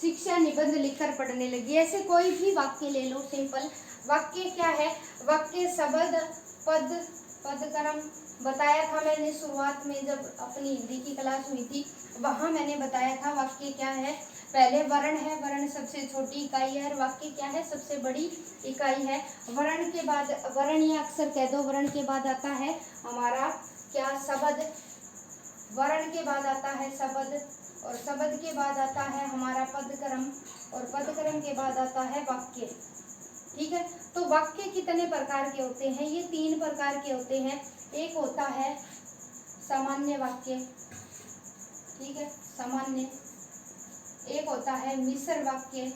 शिक्षा निबंध लिखकर पढ़ने लगी, ऐसे कोई भी वाक्य ले लो, सिंपल वाक्य क्या है, वाक्य शब्द पद पदक्रम बताया था मैंने शुरुआत में जब अपनी हिंदी की क्लास हुई थी, वहाँ मैंने बताया था वाक्य क्या है। पहले वर्ण है, वर्ण सबसे छोटी इकाई है और वाक्य क्या है, सबसे बड़ी इकाई है। वर्ण के बाद, वर्ण या अक्षर कह दो, वर्ण के बाद आता है हमारा क्या, शब्द, वर्ण के बाद आता है शब्द और शब्द के बाद आता है हमारा पदक्रम और पदक्रम के बाद आता है वाक्य, ठीक है। तो वाक्य कितने प्रकार के होते हैं, ये 3 प्रकार के होते हैं। एक होता है सामान्य वाक्य, ठीक है, सामान्य। एक होता है मिश्र वाक्य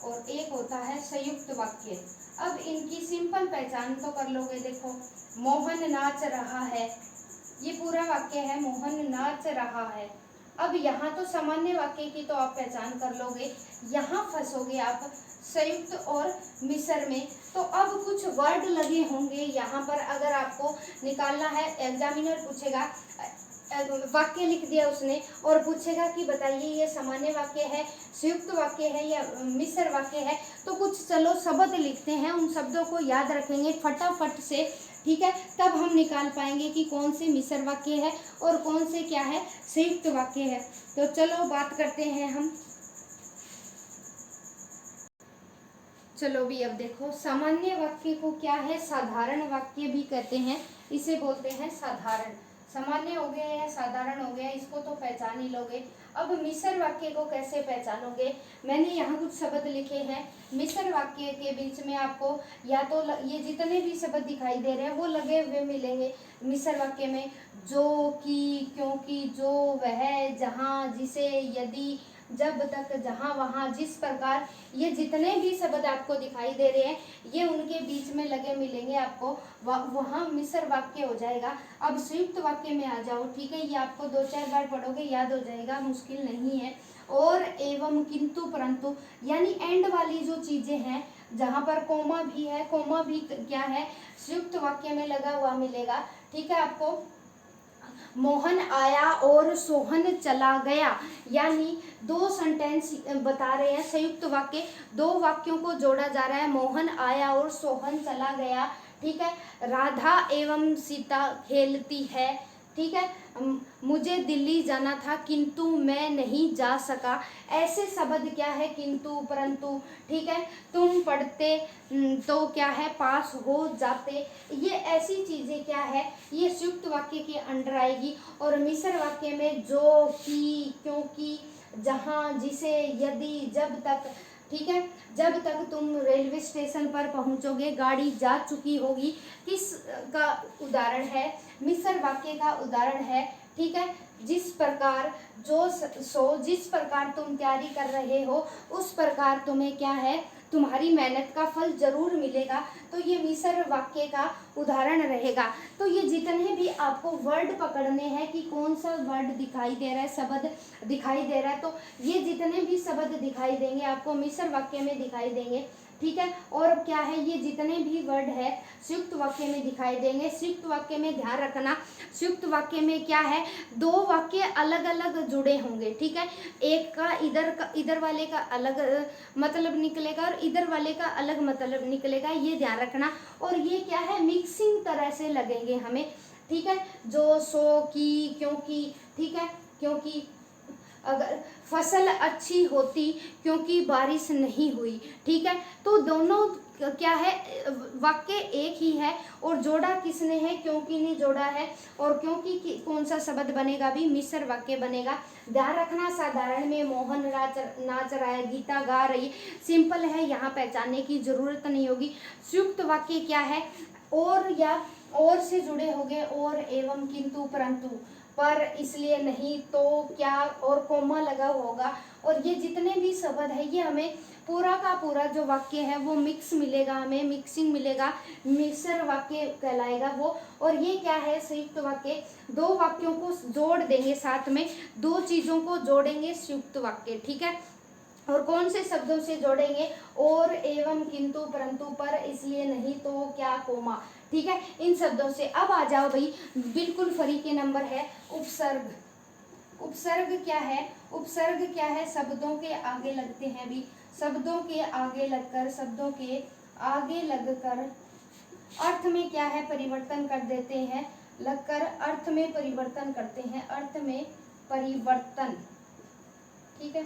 और एक होता है संयुक्त वाक्य। अब इनकी सिंपल पहचान तो कर लोगे। देखो, मोहन नाच रहा है, ये पूरा वाक्य है, मोहन नाच रहा है। अब यहाँ तो सामान्य वाक्य की तो आप पहचान कर लोगे, यहाँ फंसोगे आप संयुक्त और मिश्र में। तो अब कुछ वर्ड लगे होंगे यहाँ पर, अगर आपको निकालना है, एग्जामिनर पूछेगा, वाक्य लिख दिया उसने और पूछेगा कि बताइए ये सामान्य वाक्य है, संयुक्त वाक्य है या मिश्र वाक्य है, तो कुछ चलो शब्द लिखते हैं, उन शब्दों को याद रखेंगे फटाफट से, ठीक है, तब हम निकाल पाएंगे कि कौन से मिश्र वाक्य है और कौन से क्या है संयुक्त वाक्य है। तो चलो बात करते हैं हम। चलो भी अब देखो, सामान्य वाक्य को क्या है, साधारण वाक्य भी कहते हैं, इसे बोलते हैं साधारण। सामान्य हो गया या साधारण हो गया, इसको तो पहचान ही लोगे। अब मिश्र वाक्य को कैसे पहचानोगे, मैंने यहाँ कुछ शब्द लिखे हैं। मिश्र वाक्य के बीच में आपको या तो ये जितने भी शब्द दिखाई दे रहे हैं वो लगे हुए मिलेंगे मिश्र वाक्य में। जो, की, क्योंकि, जो, वह, जहाँ, जिसे, यदि, जब तक, जहाँ, वहाँ, जिस प्रकार, ये जितने भी शब्द आपको दिखाई दे रहे हैं ये उनके बीच में लगे मिलेंगे आपको, वहाँ मिश्र वाक्य हो जाएगा। अब संयुक्त वाक्य में आ जाओ, ठीक है, ये आपको 2-4 बार पढ़ोगे याद हो जाएगा, मुश्किल नहीं है। और, एवं, किंतु, परंतु, यानी एंड वाली जो चीजें हैं, जहाँ पर कोमा भी है, कोमा भी क्या है संयुक्त वाक्य में लगा हुआ मिलेगा, ठीक है। आपको मोहन आया और सोहन चला गया, यानी दो सेंटेंस बता रहे हैं संयुक्त वाक्य, दो वाक्यों को जोड़ा जा रहा है, मोहन आया और सोहन चला गया, ठीक है। राधा एवं सीता खेलती है, ठीक है। मुझे दिल्ली जाना था किंतु मैं नहीं जा सका, ऐसे शब्द क्या है, किंतु, परंतु, ठीक है। तुम पढ़ते तो क्या है, पास हो जाते, ये ऐसी चीजें क्या है, ये संयुक्त वाक्य के अंडर आएगी। और मिश्र वाक्य में जो, की, क्योंकि, जहाँ, जिसे, यदि, जब तक, ठीक है, जब तक तुम रेलवे स्टेशन पर पहुंचोगे गाड़ी जा चुकी होगी, किस का उदाहरण है, मिश्र वाक्य का उदाहरण है, ठीक है। जिस प्रकार, जो, सो, जिस प्रकार तुम तैयारी कर रहे हो उस प्रकार तुम्हें क्या है, तुम्हारी मेहनत का फल जरूर मिलेगा, तो ये मिश्र वाक्य का उदाहरण रहेगा। तो ये जितने भी आपको वर्ड पकड़ने हैं कि कौन सा वर्ड दिखाई दे रहा है, शब्द दिखाई दे रहा है, तो ये जितने भी शब्द दिखाई देंगे आपको मिश्र वाक्य में दिखाई देंगे, ठीक है। और क्या है, ये जितने भी वर्ड है संयुक्त वाक्य में दिखाई देंगे। संयुक्त वाक्य में ध्यान रखना, संयुक्त वाक्य में क्या है, दो वाक्य अलग अलग जुड़े होंगे, ठीक है। एक का इधर वाले का अलग मतलब निकलेगा और इधर वाले का अलग मतलब निकलेगा, ये ध्यान रखना। और ये क्या है, मिक्सिंग तरह से लगेंगे हमें, ठीक है। जो, सो, की, क्योंकि, ठीक है, क्योंकि अगर फसल अच्छी होती क्योंकि बारिश नहीं हुई, ठीक है। तो दोनों क्या है, वाक्य एक ही है और जोड़ा किसने है, क्योंकि ने जोड़ा है, और क्योंकि कौन सा शब्द बनेगा भी, मिश्र वाक्य बनेगा। ध्यान रखना, साधारण में मोहन नाच रहा है, गीता गा रही, सिंपल है, यहाँ पहचानने की जरूरत नहीं होगी। संयुक्त वाक्य क्या है, और या और से जुड़े होंगे, और, एवं, किंतु, परंतु, पर, इसलिए, नहीं, तो, क्या, और कोमा लगा होगा। और ये जितने भी शब्द है ये हमें पूरा का पूरा जो वाक्य है वो मिक्स मिलेगा, हमें मिक्सिंग मिलेगा, मिश्र वाक्य कहलाएगा वो। और ये क्या है, संयुक्त वाक्य, दो वाक्यों को जोड़ देंगे साथ में, दो चीजों को जोड़ेंगे संयुक्त वाक्य, ठीक है। और कौन से शब्दों से जोड़ेंगे, और, एवं, किंतु, परंतु, पर, इसलिए, नहीं, तो, क्या, कोमा, ठीक है, इन शब्दों से। अब आ जाओ भाई, बिल्कुल फ्री के नंबर है उपसर्ग। उपसर्ग क्या है, उपसर्ग क्या है, शब्दों के आगे लगते हैं भी, शब्दों के आगे लगकर, शब्दों के आगे लगकर अर्थ में क्या है, परिवर्तन कर देते हैं, लगकर अर्थ में परिवर्तन करते हैं, अर्थ में परिवर्तन, ठीक है,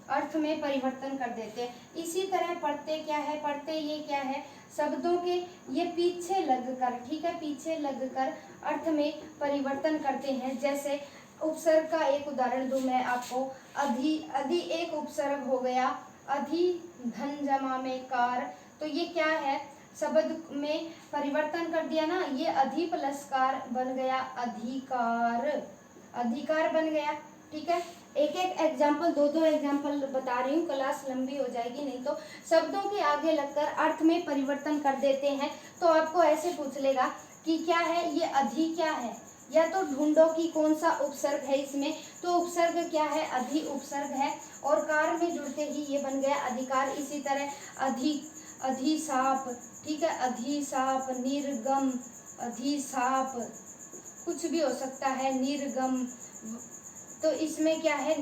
अर्थ में परिवर्तन कर देते हैं। इसी तरह पढ़ते क्या है, पढ़ते ये क्या है, शब्दों के ये पीछे लगकर, ठीक है, पीछे लगकर अर्थ में परिवर्तन करते हैं। जैसे उपसर्ग का एक उदाहरण दूं मैं आपको, अधि, अधि एक उपसर्ग हो गया, अधि, धन जमा में कार, तो ये क्या है, शब्द में परिवर्तन कर दिया ना, ये अधि प्लस कार बन गया अधिकार, अधिकार बन गया, ठीक है। एक एक एग्जाम्पल, दो एग्जाम्पल बता रही हूँ, क्लास लंबी हो जाएगी नहीं तो। शब्दों के आगे लगकर अर्थ में परिवर्तन कर देते हैं। तो आपको ऐसे पूछ लेगा कि क्या है ये, अधि क्या है, या तो ढूंढो कि कौन सा उपसर्ग है इसमें। तो उपसर्ग क्या है, अधि उपसर्ग है, और कार में जुड़ते ही ये बन गया अधिकार। इसी तरह अधिशाप, ठीक है, अधिशाप, निर्गम, अधिशाप, कुछ भी हो सकता है, निर्गम। तो इसमें क्या है,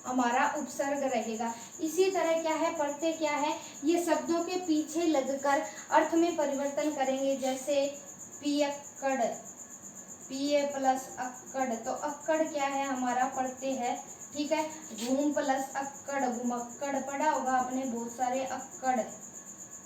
हमारा उपसर्ग रहेगा। इसी तरह क्या है, प्रत्यय क्या है, ये शब्दों के पीछे लगकर अर्थ में परिवर्तन करेंगे। जैसे पियक्कड़, पिए प्लस अक्कड़, तो अक्कड़ क्या है, हमारा प्रत्यय है, ठीक है। घूम प्लस अक्कड़, घुमक्कड़, पढ़ा होगा आपने बहुत सारे, अक्कड़,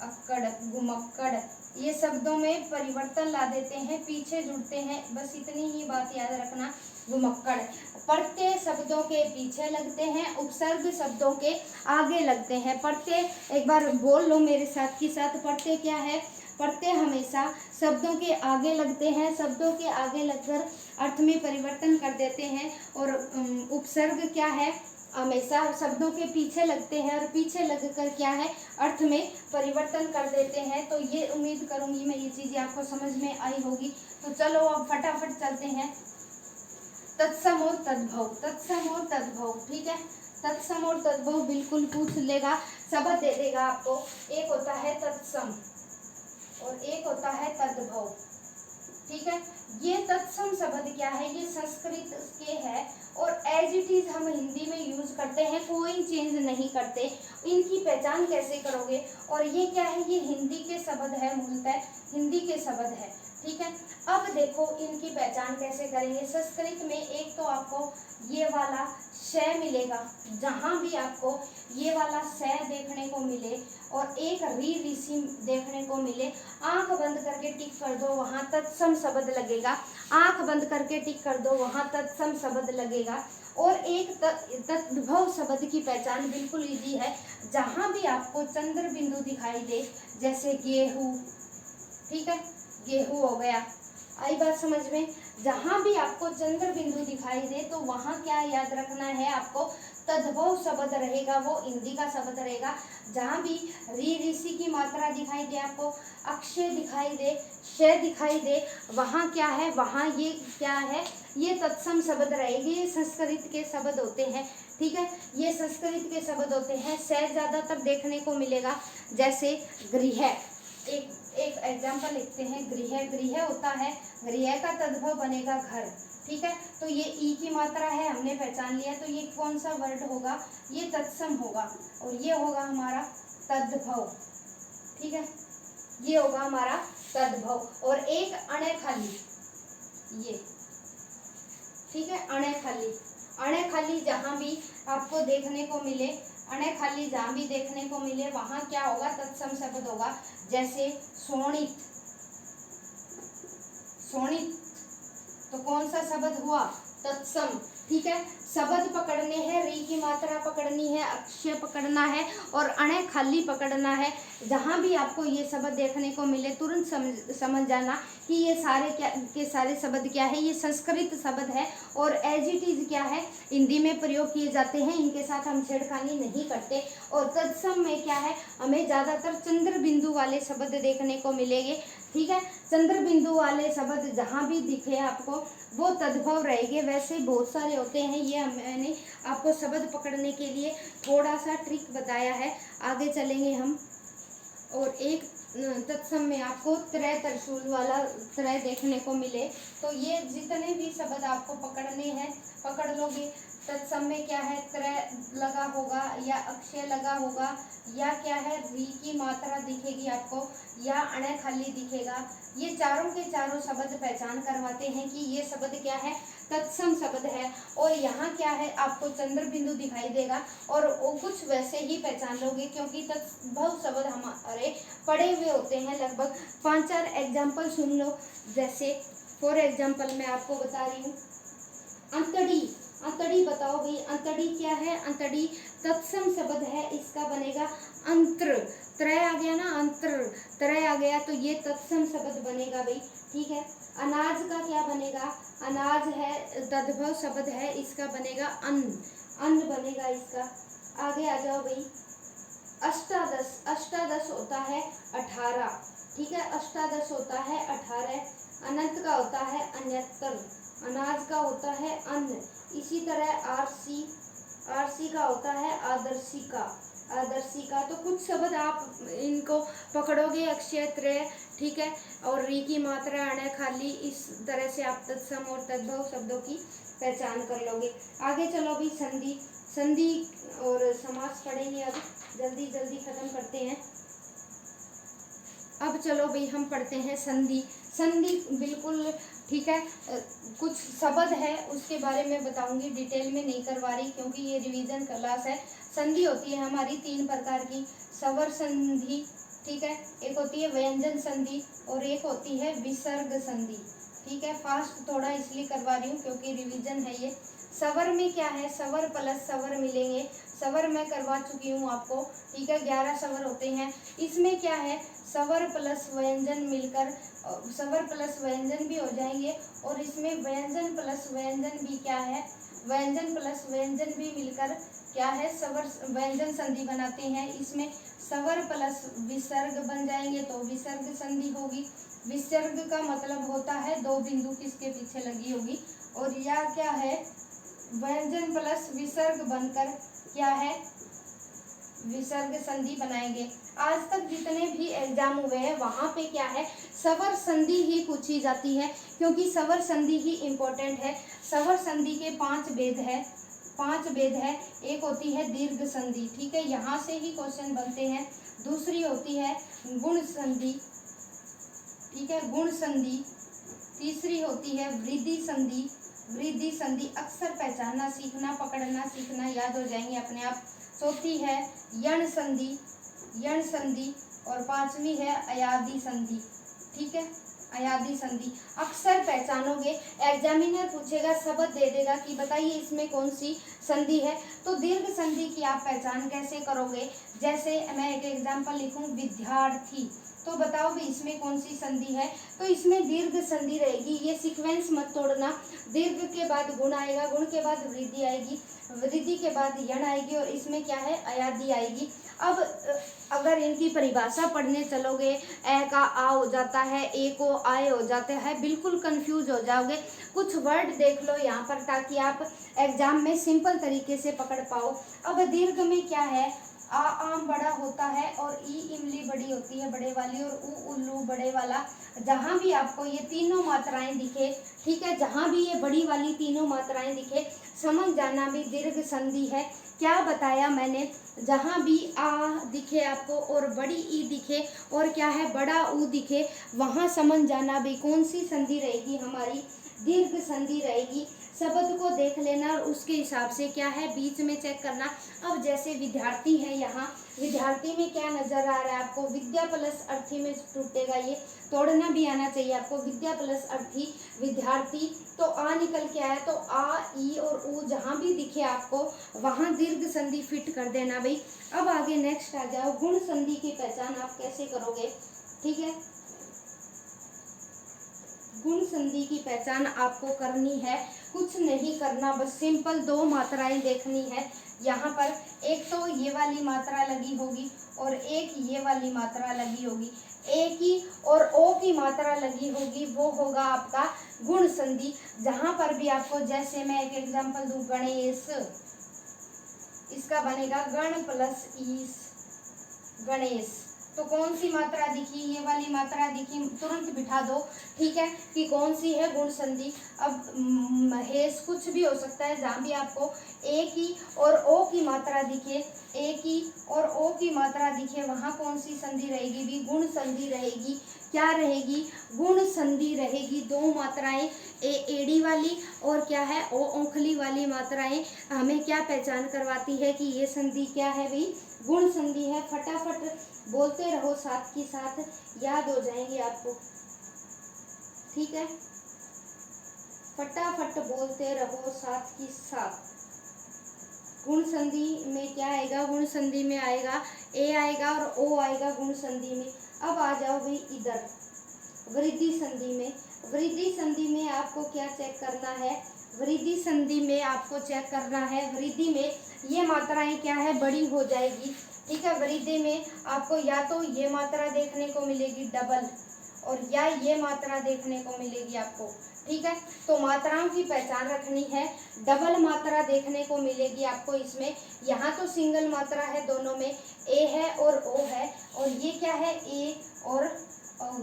अक्कड़, घुमक्कड़, ये शब्दों में परिवर्तन ला देते हैं, पीछे जुड़ते हैं, बस इतनी ही बात याद रखना। घुमक्कड़, प्रत्यय शब्दों के पीछे लगते हैं, उपसर्ग शब्दों के आगे लगते हैं। प्रत्यय एक बार बोल लो मेरे साथ की साथ, प्रत्यय क्या है, प्रत्यय हमेशा शब्दों के आगे लगते हैं, शब्दों के आगे लगकर अर्थ में परिवर्तन कर देते हैं। और उपसर्ग क्या है, हमेशा शब्दों के पीछे लगते हैं, और पीछे लगकर क्या है, अर्थ में परिवर्तन कर देते हैं। तो ये उम्मीद करूंगी मैं ये चीजें आपको समझ में आई होगी। तो चलो अब फटाफट चलते हैं। तत्सम और तद्भव, तत्सम और तद्भव, ठीक है। तत्सम और तद्भव बिल्कुल पूछ लेगा, शब्द दे देगा आपको। एक होता है तत्सम और एक होता है तद्भव, ठीक है। ये तत्सम शब्द क्या है, ये संस्कृत के है, और एज इट इज हम हिंदी में यूज करते हैं, कोई चेंज नहीं करते। इनकी पहचान कैसे करोगे, और ये क्या है, ये हिंदी के शब्द है, मूलतः हिंदी के शब्द है, ठीक है। अब देखो इनकी पहचान कैसे करेंगे। संस्कृत में एक तो आपको ये वाला श मिलेगा, जहां भी आपको ये वाला श देखने को मिले और एक री ऋषि देखने को मिले, आंख बंद करके टिक कर दो, वहां तत्सम शब्द लगेगा। आंख बंद करके टिक कर दो, वहां तत्सम शब्द लगेगा। और एक तद्भव शब्द की पहचान बिल्कुल इजी है, जहां भी आपको चंद्र बिंदु दिखाई दे, जैसे गेहूं, ठीक है, गेहूं हो गया, आई बात समझ में। जहां भी आपको चंद्र बिंदु दिखाई दे तो वहां क्या याद रखना है आपको, तद्भव शब्द रहेगा, वो हिंदी का शब्द रहेगा। जहां भी री ऋषि की मात्रा दिखाई दे, आपको अक्षय दिखाई दे, श दिखाई दे, वहां क्या है, वहां ये क्या है, ये तत्सम शब्द रहेगी। ये संस्कृत के शब्द होते हैं, ठीक है, ये संस्कृत के शब्द होते हैं। श ज्यादातर देखने को मिलेगा, जैसे गृह, एक एग्जाम्पल लिखते हैं, गृह, गृह होता है, गृह का तद्भव बनेगा घर, ठीक है। तो ये ई की मात्रा है, हमने पहचान लिया। तो ये कौन सा वर्ड होगा, ये तत्सम होगा, और ये होगा हमारा तद्भव, ठीक है, ये होगा हमारा तद्भव। और एक अणे खाली, ये, ठीक है, अणे खाली, अणे खाली जहां भी आपको देखने को मिले, अणे खाली जहां भी देखने को मिले, वहां क्या होगा, तत्सम शब्द होगा। जैसे शोणित, शोणित, तो कौन सा शब्द हुआ, तत्सम, ठीक है। शब्द पकड़ने हैं, री की मात्रा पकड़नी है, अक्षय पकड़ना है, और अणे खाली पकड़ना है। जहां भी आपको ये शब्द देखने को मिले, तुरंत समझ जाना कि ये सारे क्या के सारे शब्द क्या है, ये संस्कृत शब्द है, और एज इट इज क्या है, हिंदी में प्रयोग किए जाते हैं, इनके साथ हम छेड़खानी नहीं करते। और तत्सम में क्या है, हमें ज्यादातर चंद्र बिंदु वाले शब्द देखने को मिलेंगे, ठीक है। चंद्र बिंदु वाले शब्द जहां भी दिखे आपको, वो तद्भव रहेंगे। वैसे बहुत सारे होते हैं, ये मैंने आपको शब्द पकड़ने के लिए थोड़ा सा ट्रिक बताया है, आगे चलेंगे हम। और एक तत्सम में आपको त्रय त्रिशूल वाला त्रय देखने को मिले, तो ये जितने भी शब्द आपको पकड़ने हैं पकड़ लोगे। तत्सम में क्या है, त्रय लगा होगा, या अक्षय लगा होगा, या क्या है, री की मात्रा दिखेगी आपको, या अणे खाली दिखेगा। ये चारों के चारों शब्द पहचान करवाते हैं कि ये शब्द क्या है, तत्सम शब्द है। और यहाँ क्या है, आपको चंद्र बिंदु दिखाई देगा, और वो कुछ वैसे ही पहचान लोगे, क्योंकि तत्भव शब्द हमारे पढ़े हुए होते हैं। लगभग 5-4 एग्जाम्पल सुन लो। जैसे फॉर एग्जाम्पल मैं आपको बता रही हूँ, अंतड़ी, अंतड़ी बताओ भाई, अंतड़ी क्या है, अंतड़ी तत्सम शब्द है, इसका बनेगा अंत्र, त्रय आ गया ना, अंतर, त्रय आ गया, तो ये तत्सम शब्द बनेगा भाई, ठीक है। अनाज का क्या बनेगा, अनाज है, तद्भव शब्द है, इसका बनेगा अन्न, अन्न बनेगा इसका। आगे आ जाओ भाई, अष्टादश, अष्टादश होता है 18, ठीक है, अष्टादश होता है 18, अनंत का होता है अन्यतर, अनाज का होता है अन्न। इसी तरह आरसी, आरसी का होता है आदर्शिका, आदर्शिका। तो कुछ शब्द आप इनको पकड़ोगे, अक्षय त्रय, ठीक है, और री की मात्रा अण खाली, इस तरह से आप तत्सम और तद्भव शब्दों की पहचान कर लोगे। आगे चलो भी, संधि, संधि और समास पढ़ेंगे। अब जल्दी जल्दी खत्म करते हैं। अब चलो भाई हम पढ़ते हैं संधि। संधि बिल्कुल ठीक है, कुछ शब्द है उसके बारे में बताऊंगी, डिटेल में नहीं करवा रही क्योंकि ये रिवीजन क्लास है। संधि होती है हमारी 3 प्रकार की, स्वर संधि, ठीक है, एक होती है व्यंजन संधि और एक होती है विसर्ग संधि, ठीक है। फास्ट थोड़ा इसलिए करवा रही हूँ क्योंकि रिवीजन है ये। स्वर में क्या है, स्वर प्लस स्वर मिलेंगे, स्वर मैं करवा चुकी हूँ आपको, ठीक है, 11 स्वर होते हैं। इसमें क्या है, स्वर प्लस व्यंजन मिलकर स्वर प्लस व्यंजन भी हो जाएंगे, और इसमें व्यंजन प्लस व्यंजन भी क्या है, व्यंजन प्लस व्यंजन भी मिलकर क्या है, स्वर व्यंजन संधि बनाते हैं। इसमें स्वर प्लस विसर्ग बन जाएंगे तो विसर्ग संधि होगी। विसर्ग का मतलब होता है 2 बिंदु किसके पीछे लगी होगी, और यह क्या है, व्यंजन प्लस विसर्ग बनकर क्या है, विसर्ग संधि बनाएंगे। आज तक जितने भी एग्जाम हुए हैं वहां पे क्या है, स्वर संधि ही पूछी जाती है क्योंकि स्वर संधि ही इम्पोर्टेंट है। स्वर संधि के 5 भेद है, 5 भेद है। एक होती है दीर्घ संधि, ठीक है, यहाँ से ही क्वेश्चन बनते हैं। दूसरी होती है गुण संधि, ठीक है, गुण संधि। तीसरी होती है वृद्धि संधि, वृद्धि संधि। अक्सर पहचानना सीखना, पकड़ना सीखना, याद हो जाएंगे अपने आप। चौथी है यण संधि, यण संधि, और 5वीं है अयादी संधि, ठीक है, अयादी संधि। अक्सर पहचानोगे, एग्जामिनर पूछेगा, शब्द दे देगा कि बताइए इसमें कौन सी संधि है, तो दीर्घ संधि की आप पहचान कैसे करोगे। जैसे मैं एक एग्जाम्पल लिखूं, विद्यार्थी, तो बताओ भी इसमें कौन सी संधि है, तो इसमें दीर्घ संधि रहेगी। ये सीक्वेंस मत तोड़ना, दीर्घ के बाद गुण आएगा, गुण के बाद वृद्धि आएगी, वृद्धि के बाद यण आएगी, और इसमें क्या है, अयादी आएगी। अब अगर इनकी परिभाषा पढ़ने चलोगे, ए का आ हो जाता है, ए को आए हो जाता है, बिल्कुल कंफ्यूज हो जाओगे। कुछ वर्ड देख लो यहाँ पर ताकि आप एग्जाम में सिंपल तरीके से पकड़ पाओ। अब दीर्घ में क्या है, आ आम बड़ा होता है और ई इमली बड़ी होती है, बड़े वाली, और ऊ उल्लू बड़े वाला। जहाँ भी आपको ये तीनों मात्राएं दिखे, ठीक है, जहाँ भी ये बड़ी वाली तीनों मात्राएं दिखे, समझ जाना भी दीर्घ संधि है। क्या बताया मैंने, जहाँ भी आ दिखे आपको और बड़ी ई दिखे और क्या है, बड़ा ऊ दिखे, वहाँ समझ जाना भी कौन सी संधि रहेगी, हमारी दीर्घ संधि रहेगी। शब्द को देख लेना और उसके हिसाब से क्या है, बीच में चेक करना। अब जैसे विद्यार्थी है, यहाँ विद्यार्थी में क्या नजर आ रहा है आपको, विद्या प्लस अर्थी में टूटेगा, ये तोड़ना भी आना चाहिए आपको, विद्या प्लस अर्थी विद्यार्थी, तो आ निकल के आया, तो आ ई और ऊ जहाँ भी दिखे आपको वहाँ दीर्घ संधि फिट कर देना भाई। अब आगे नेक्स्ट आ जाओ, गुण संधि की पहचान आप कैसे करोगे, ठीक है। गुण संधि की पहचान आपको करनी है, कुछ नहीं करना, बस सिंपल 2 मात्राएं देखनी है। यहाँ पर एक तो ये वाली मात्रा लगी होगी और एक ये वाली मात्रा लगी होगी, ए की और ओ की मात्रा लगी होगी, वो होगा आपका गुण संधि। जहाँ पर भी आपको, जैसे मैं एक एग्जांपल दूं, गणेश, इसका बनेगा गण प्लस ईस, गणेश। तो कौन सी मात्रा दिखी, ये वाली मात्रा दिखी, तुरंत बिठा दो, ठीक है, कि कौन सी है गुण संधि। अब महेश कुछ भी हो सकता है, जहाँ भी आपको ए की और ओ की मात्रा दिखे, ए की और ओ की मात्रा दिखे, वहाँ कौन सी संधि रहेगी भी, गुण संधि रहेगी। क्या रहेगी, गुण संधि रहेगी। 2 मात्राएं, ए एड़ी वाली और क्या है, ओ ओंखली वाली मात्राएं हमें क्या पहचान करवाती है कि ये संधि क्या है भाई, गुण संधि है। फटाफट बोलते रहो, साथ ही साथ याद हो जाएंगे आपको, ठीक है, फटाफट बोलते रहो साथ ही साथ। गुण संधि में क्या आएगा, गुण संधि में आएगा ए आएगा और ओ आएगा गुण संधि में। अब आ जाओ भाई इधर वृद्धि संधि में। वृद्धि संधि में आपको क्या चेक करना है, वृद्धि संधि में आपको चेक करना है। वृद्धि में ये मात्राएं क्या है, बड़ी हो जाएगी। ठीक है, वृद्धि में आपको या तो ये मात्रा देखने को मिलेगी डबल, और या ये मात्रा देखने को मिलेगी आपको। ठीक है, तो मात्राओं की पहचान रखनी है। डबल मात्रा देखने को मिलेगी आपको इसमें। यहाँ तो सिंगल मात्रा है, दोनों में ए है और ओ है, और ये क्या है, ए और ओ।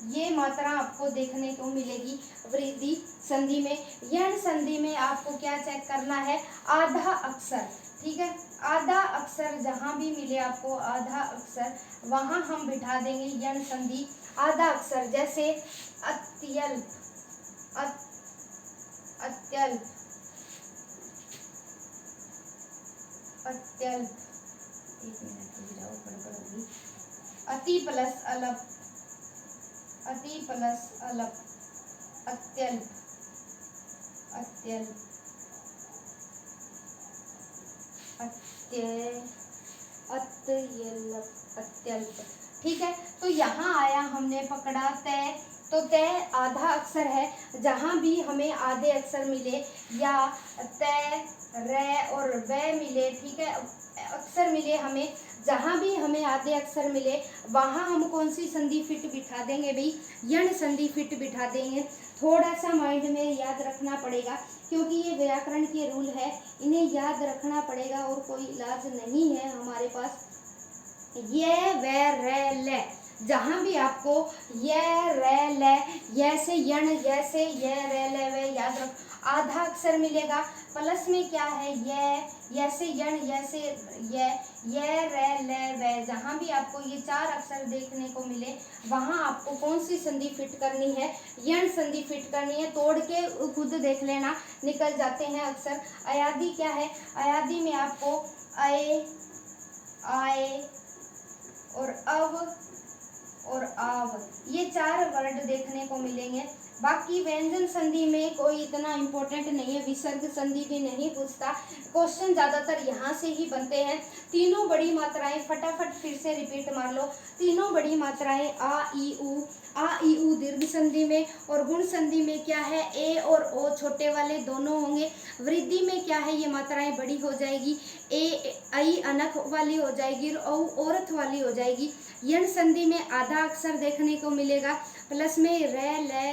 ये मात्रा आपको देखने को मिलेगी वृद्धि संधि में। यण संधि में आपको क्या चेक करना है, आधा अक्षर। ठीक है, आधा अक्षर जहाँ भी मिले आपको, आधा अक्षर वहाँ हम बिठा देंगे यण संधि। आधा अक्षर जैसे अत्यल्प, अत्यल्प, अत्यल्प, एक मिनट रुक जाओ, गड़बड़ होगी। अति प्लस अलप, अति प्लस अलप, अत्यल्प, अत्यल्प, अत्यल्प, अत्यल्प। ठीक है, तो यहाँ आया, हमने पकड़ा तय। तो तय आधा अक्षर है, जहाँ भी हमें आधे अक्षर मिले या तय, रे और वे मिले, ठीक है, अक्षर मिले हमें, जहाँ भी हमें आधे अक्षर मिले वहाँ हम कौन सी संधि फिट बिठा देंगे भाई, यण संधि फिट बिठा देंगे। थोड़ा सा माइंड में याद रखना पड़ेगा, क्योंकि ये व्याकरण के रूल है, इन्हें याद रखना पड़ेगा और कोई इलाज नहीं है हमारे पास। ये वे रे ले, जहाँ भी आपको ये रे ले, ये से यण, ये से ये रे ले वे याद रख, आधा अक्षर मिलेगा। प्लस में क्या है, ये से यण, ये से ये रे ले वे, जहाँ भी आपको ये चार अक्षर देखने को मिले वहाँ आपको कौन सी संधि फिट करनी है, यण संधि फिट करनी है। तोड़ के खुद देख लेना, निकल जाते हैं अक्षर। अयादि क्या है, अयादि में आपको अये, आए और अव और आव, ये चार वर्ड देखने को मिलेंगे। बाकी व्यंजन संधि में कोई इतना इम्पोर्टेंट नहीं है, विसर्ग संधि भी नहीं पूछता। क्वेश्चन ज़्यादातर यहाँ से ही बनते हैं। तीनों बड़ी मात्राएं फटाफट फिर से रिपीट मार लो। तीनों बड़ी मात्राएं आ ई उ, आ ई उ दीर्घ संधि में, और गुण संधि में क्या है, ए और ओ छोटे वाले दोनों होंगे। वृद्धि में क्या है, ये मात्राएं बड़ी हो जाएगी, ए आई अनख वाली हो जाएगी और औ औरत वाली हो जाएगी। यण संधि में आधा अक्षर देखने को मिलेगा, प्लस में रे ले,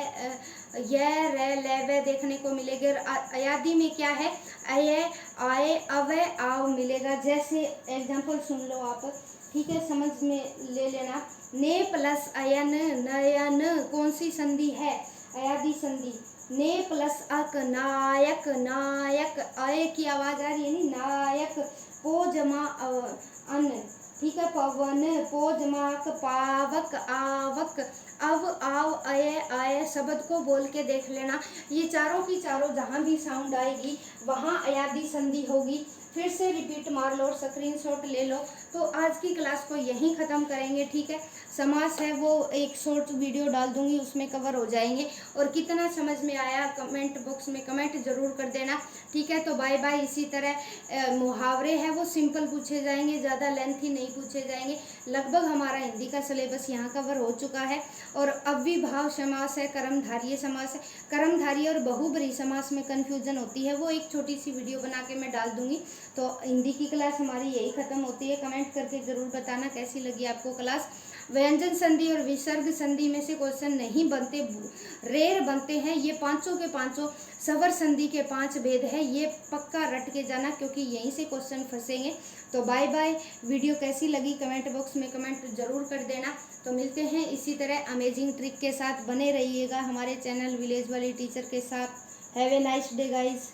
ये रे ले वे देखने को मिलेगा। और अयादि में क्या है, अये, आए, अवे, आव मिलेगा। जैसे एग्जाम्पल सुन लो आप, ठीक है, समझ में ले लेना। ने प्लस अयन, नयन कौन सी संधि है, अयादि संधि। ने प्लस अक, नायक, नायक, अय की आवाज आ रही है नी, नायक। पो जमा अन, ठीक है, पवन, पो जमाक, पावक, आवक, अव, आव, अय, आय, शब्द को बोल के देख लेना। ये चारों की चारों जहाँ भी साउंड आएगी वहाँ अयादि संधि होगी। फिर से रिपीट मार लो और स्क्रीनशॉट ले लो। तो आज की क्लास को यहीं ख़त्म करेंगे, ठीक है। समास है वो एक शॉर्ट वीडियो डाल दूंगी, उसमें कवर हो जाएंगे। और कितना समझ में आया कमेंट बॉक्स में कमेंट ज़रूर कर देना, ठीक है। तो बाय बाय। इसी तरह मुहावरे हैं वो सिंपल पूछे जाएंगे, ज़्यादा लेंथी नहीं पूछे जाएंगे। लगभग हमारा हिंदी का सिलेबस यहाँ कवर हो चुका है। और अव्ययभाव समास है, कर्मधारय समास है। कर्मधारय और बहुब्रीहि समास में कन्फ्यूजन होती है, वो एक छोटी सी वीडियो बना के मैं डाल दूंगी। तो हिंदी की क्लास हमारी यही ख़त्म होती है। कमेंट करके ज़रूर बताना कैसी लगी आपको क्लास। व्यंजन संधि और विसर्ग संधि में से क्वेश्चन नहीं बनते, रेयर बनते हैं। ये पांचों के पांचों सवर संधि के 5 भेद है, ये पक्का रट के जाना, क्योंकि यहीं से क्वेश्चन फंसेंगे। तो बाय बाय। वीडियो कैसी लगी कमेंट बॉक्स में कमेंट ज़रूर कर देना। तो मिलते हैं इसी तरह अमेजिंग ट्रिक के साथ। बने रहिएगा हमारे चैनल विलेज वाली टीचर के साथ। Have a nice day guys.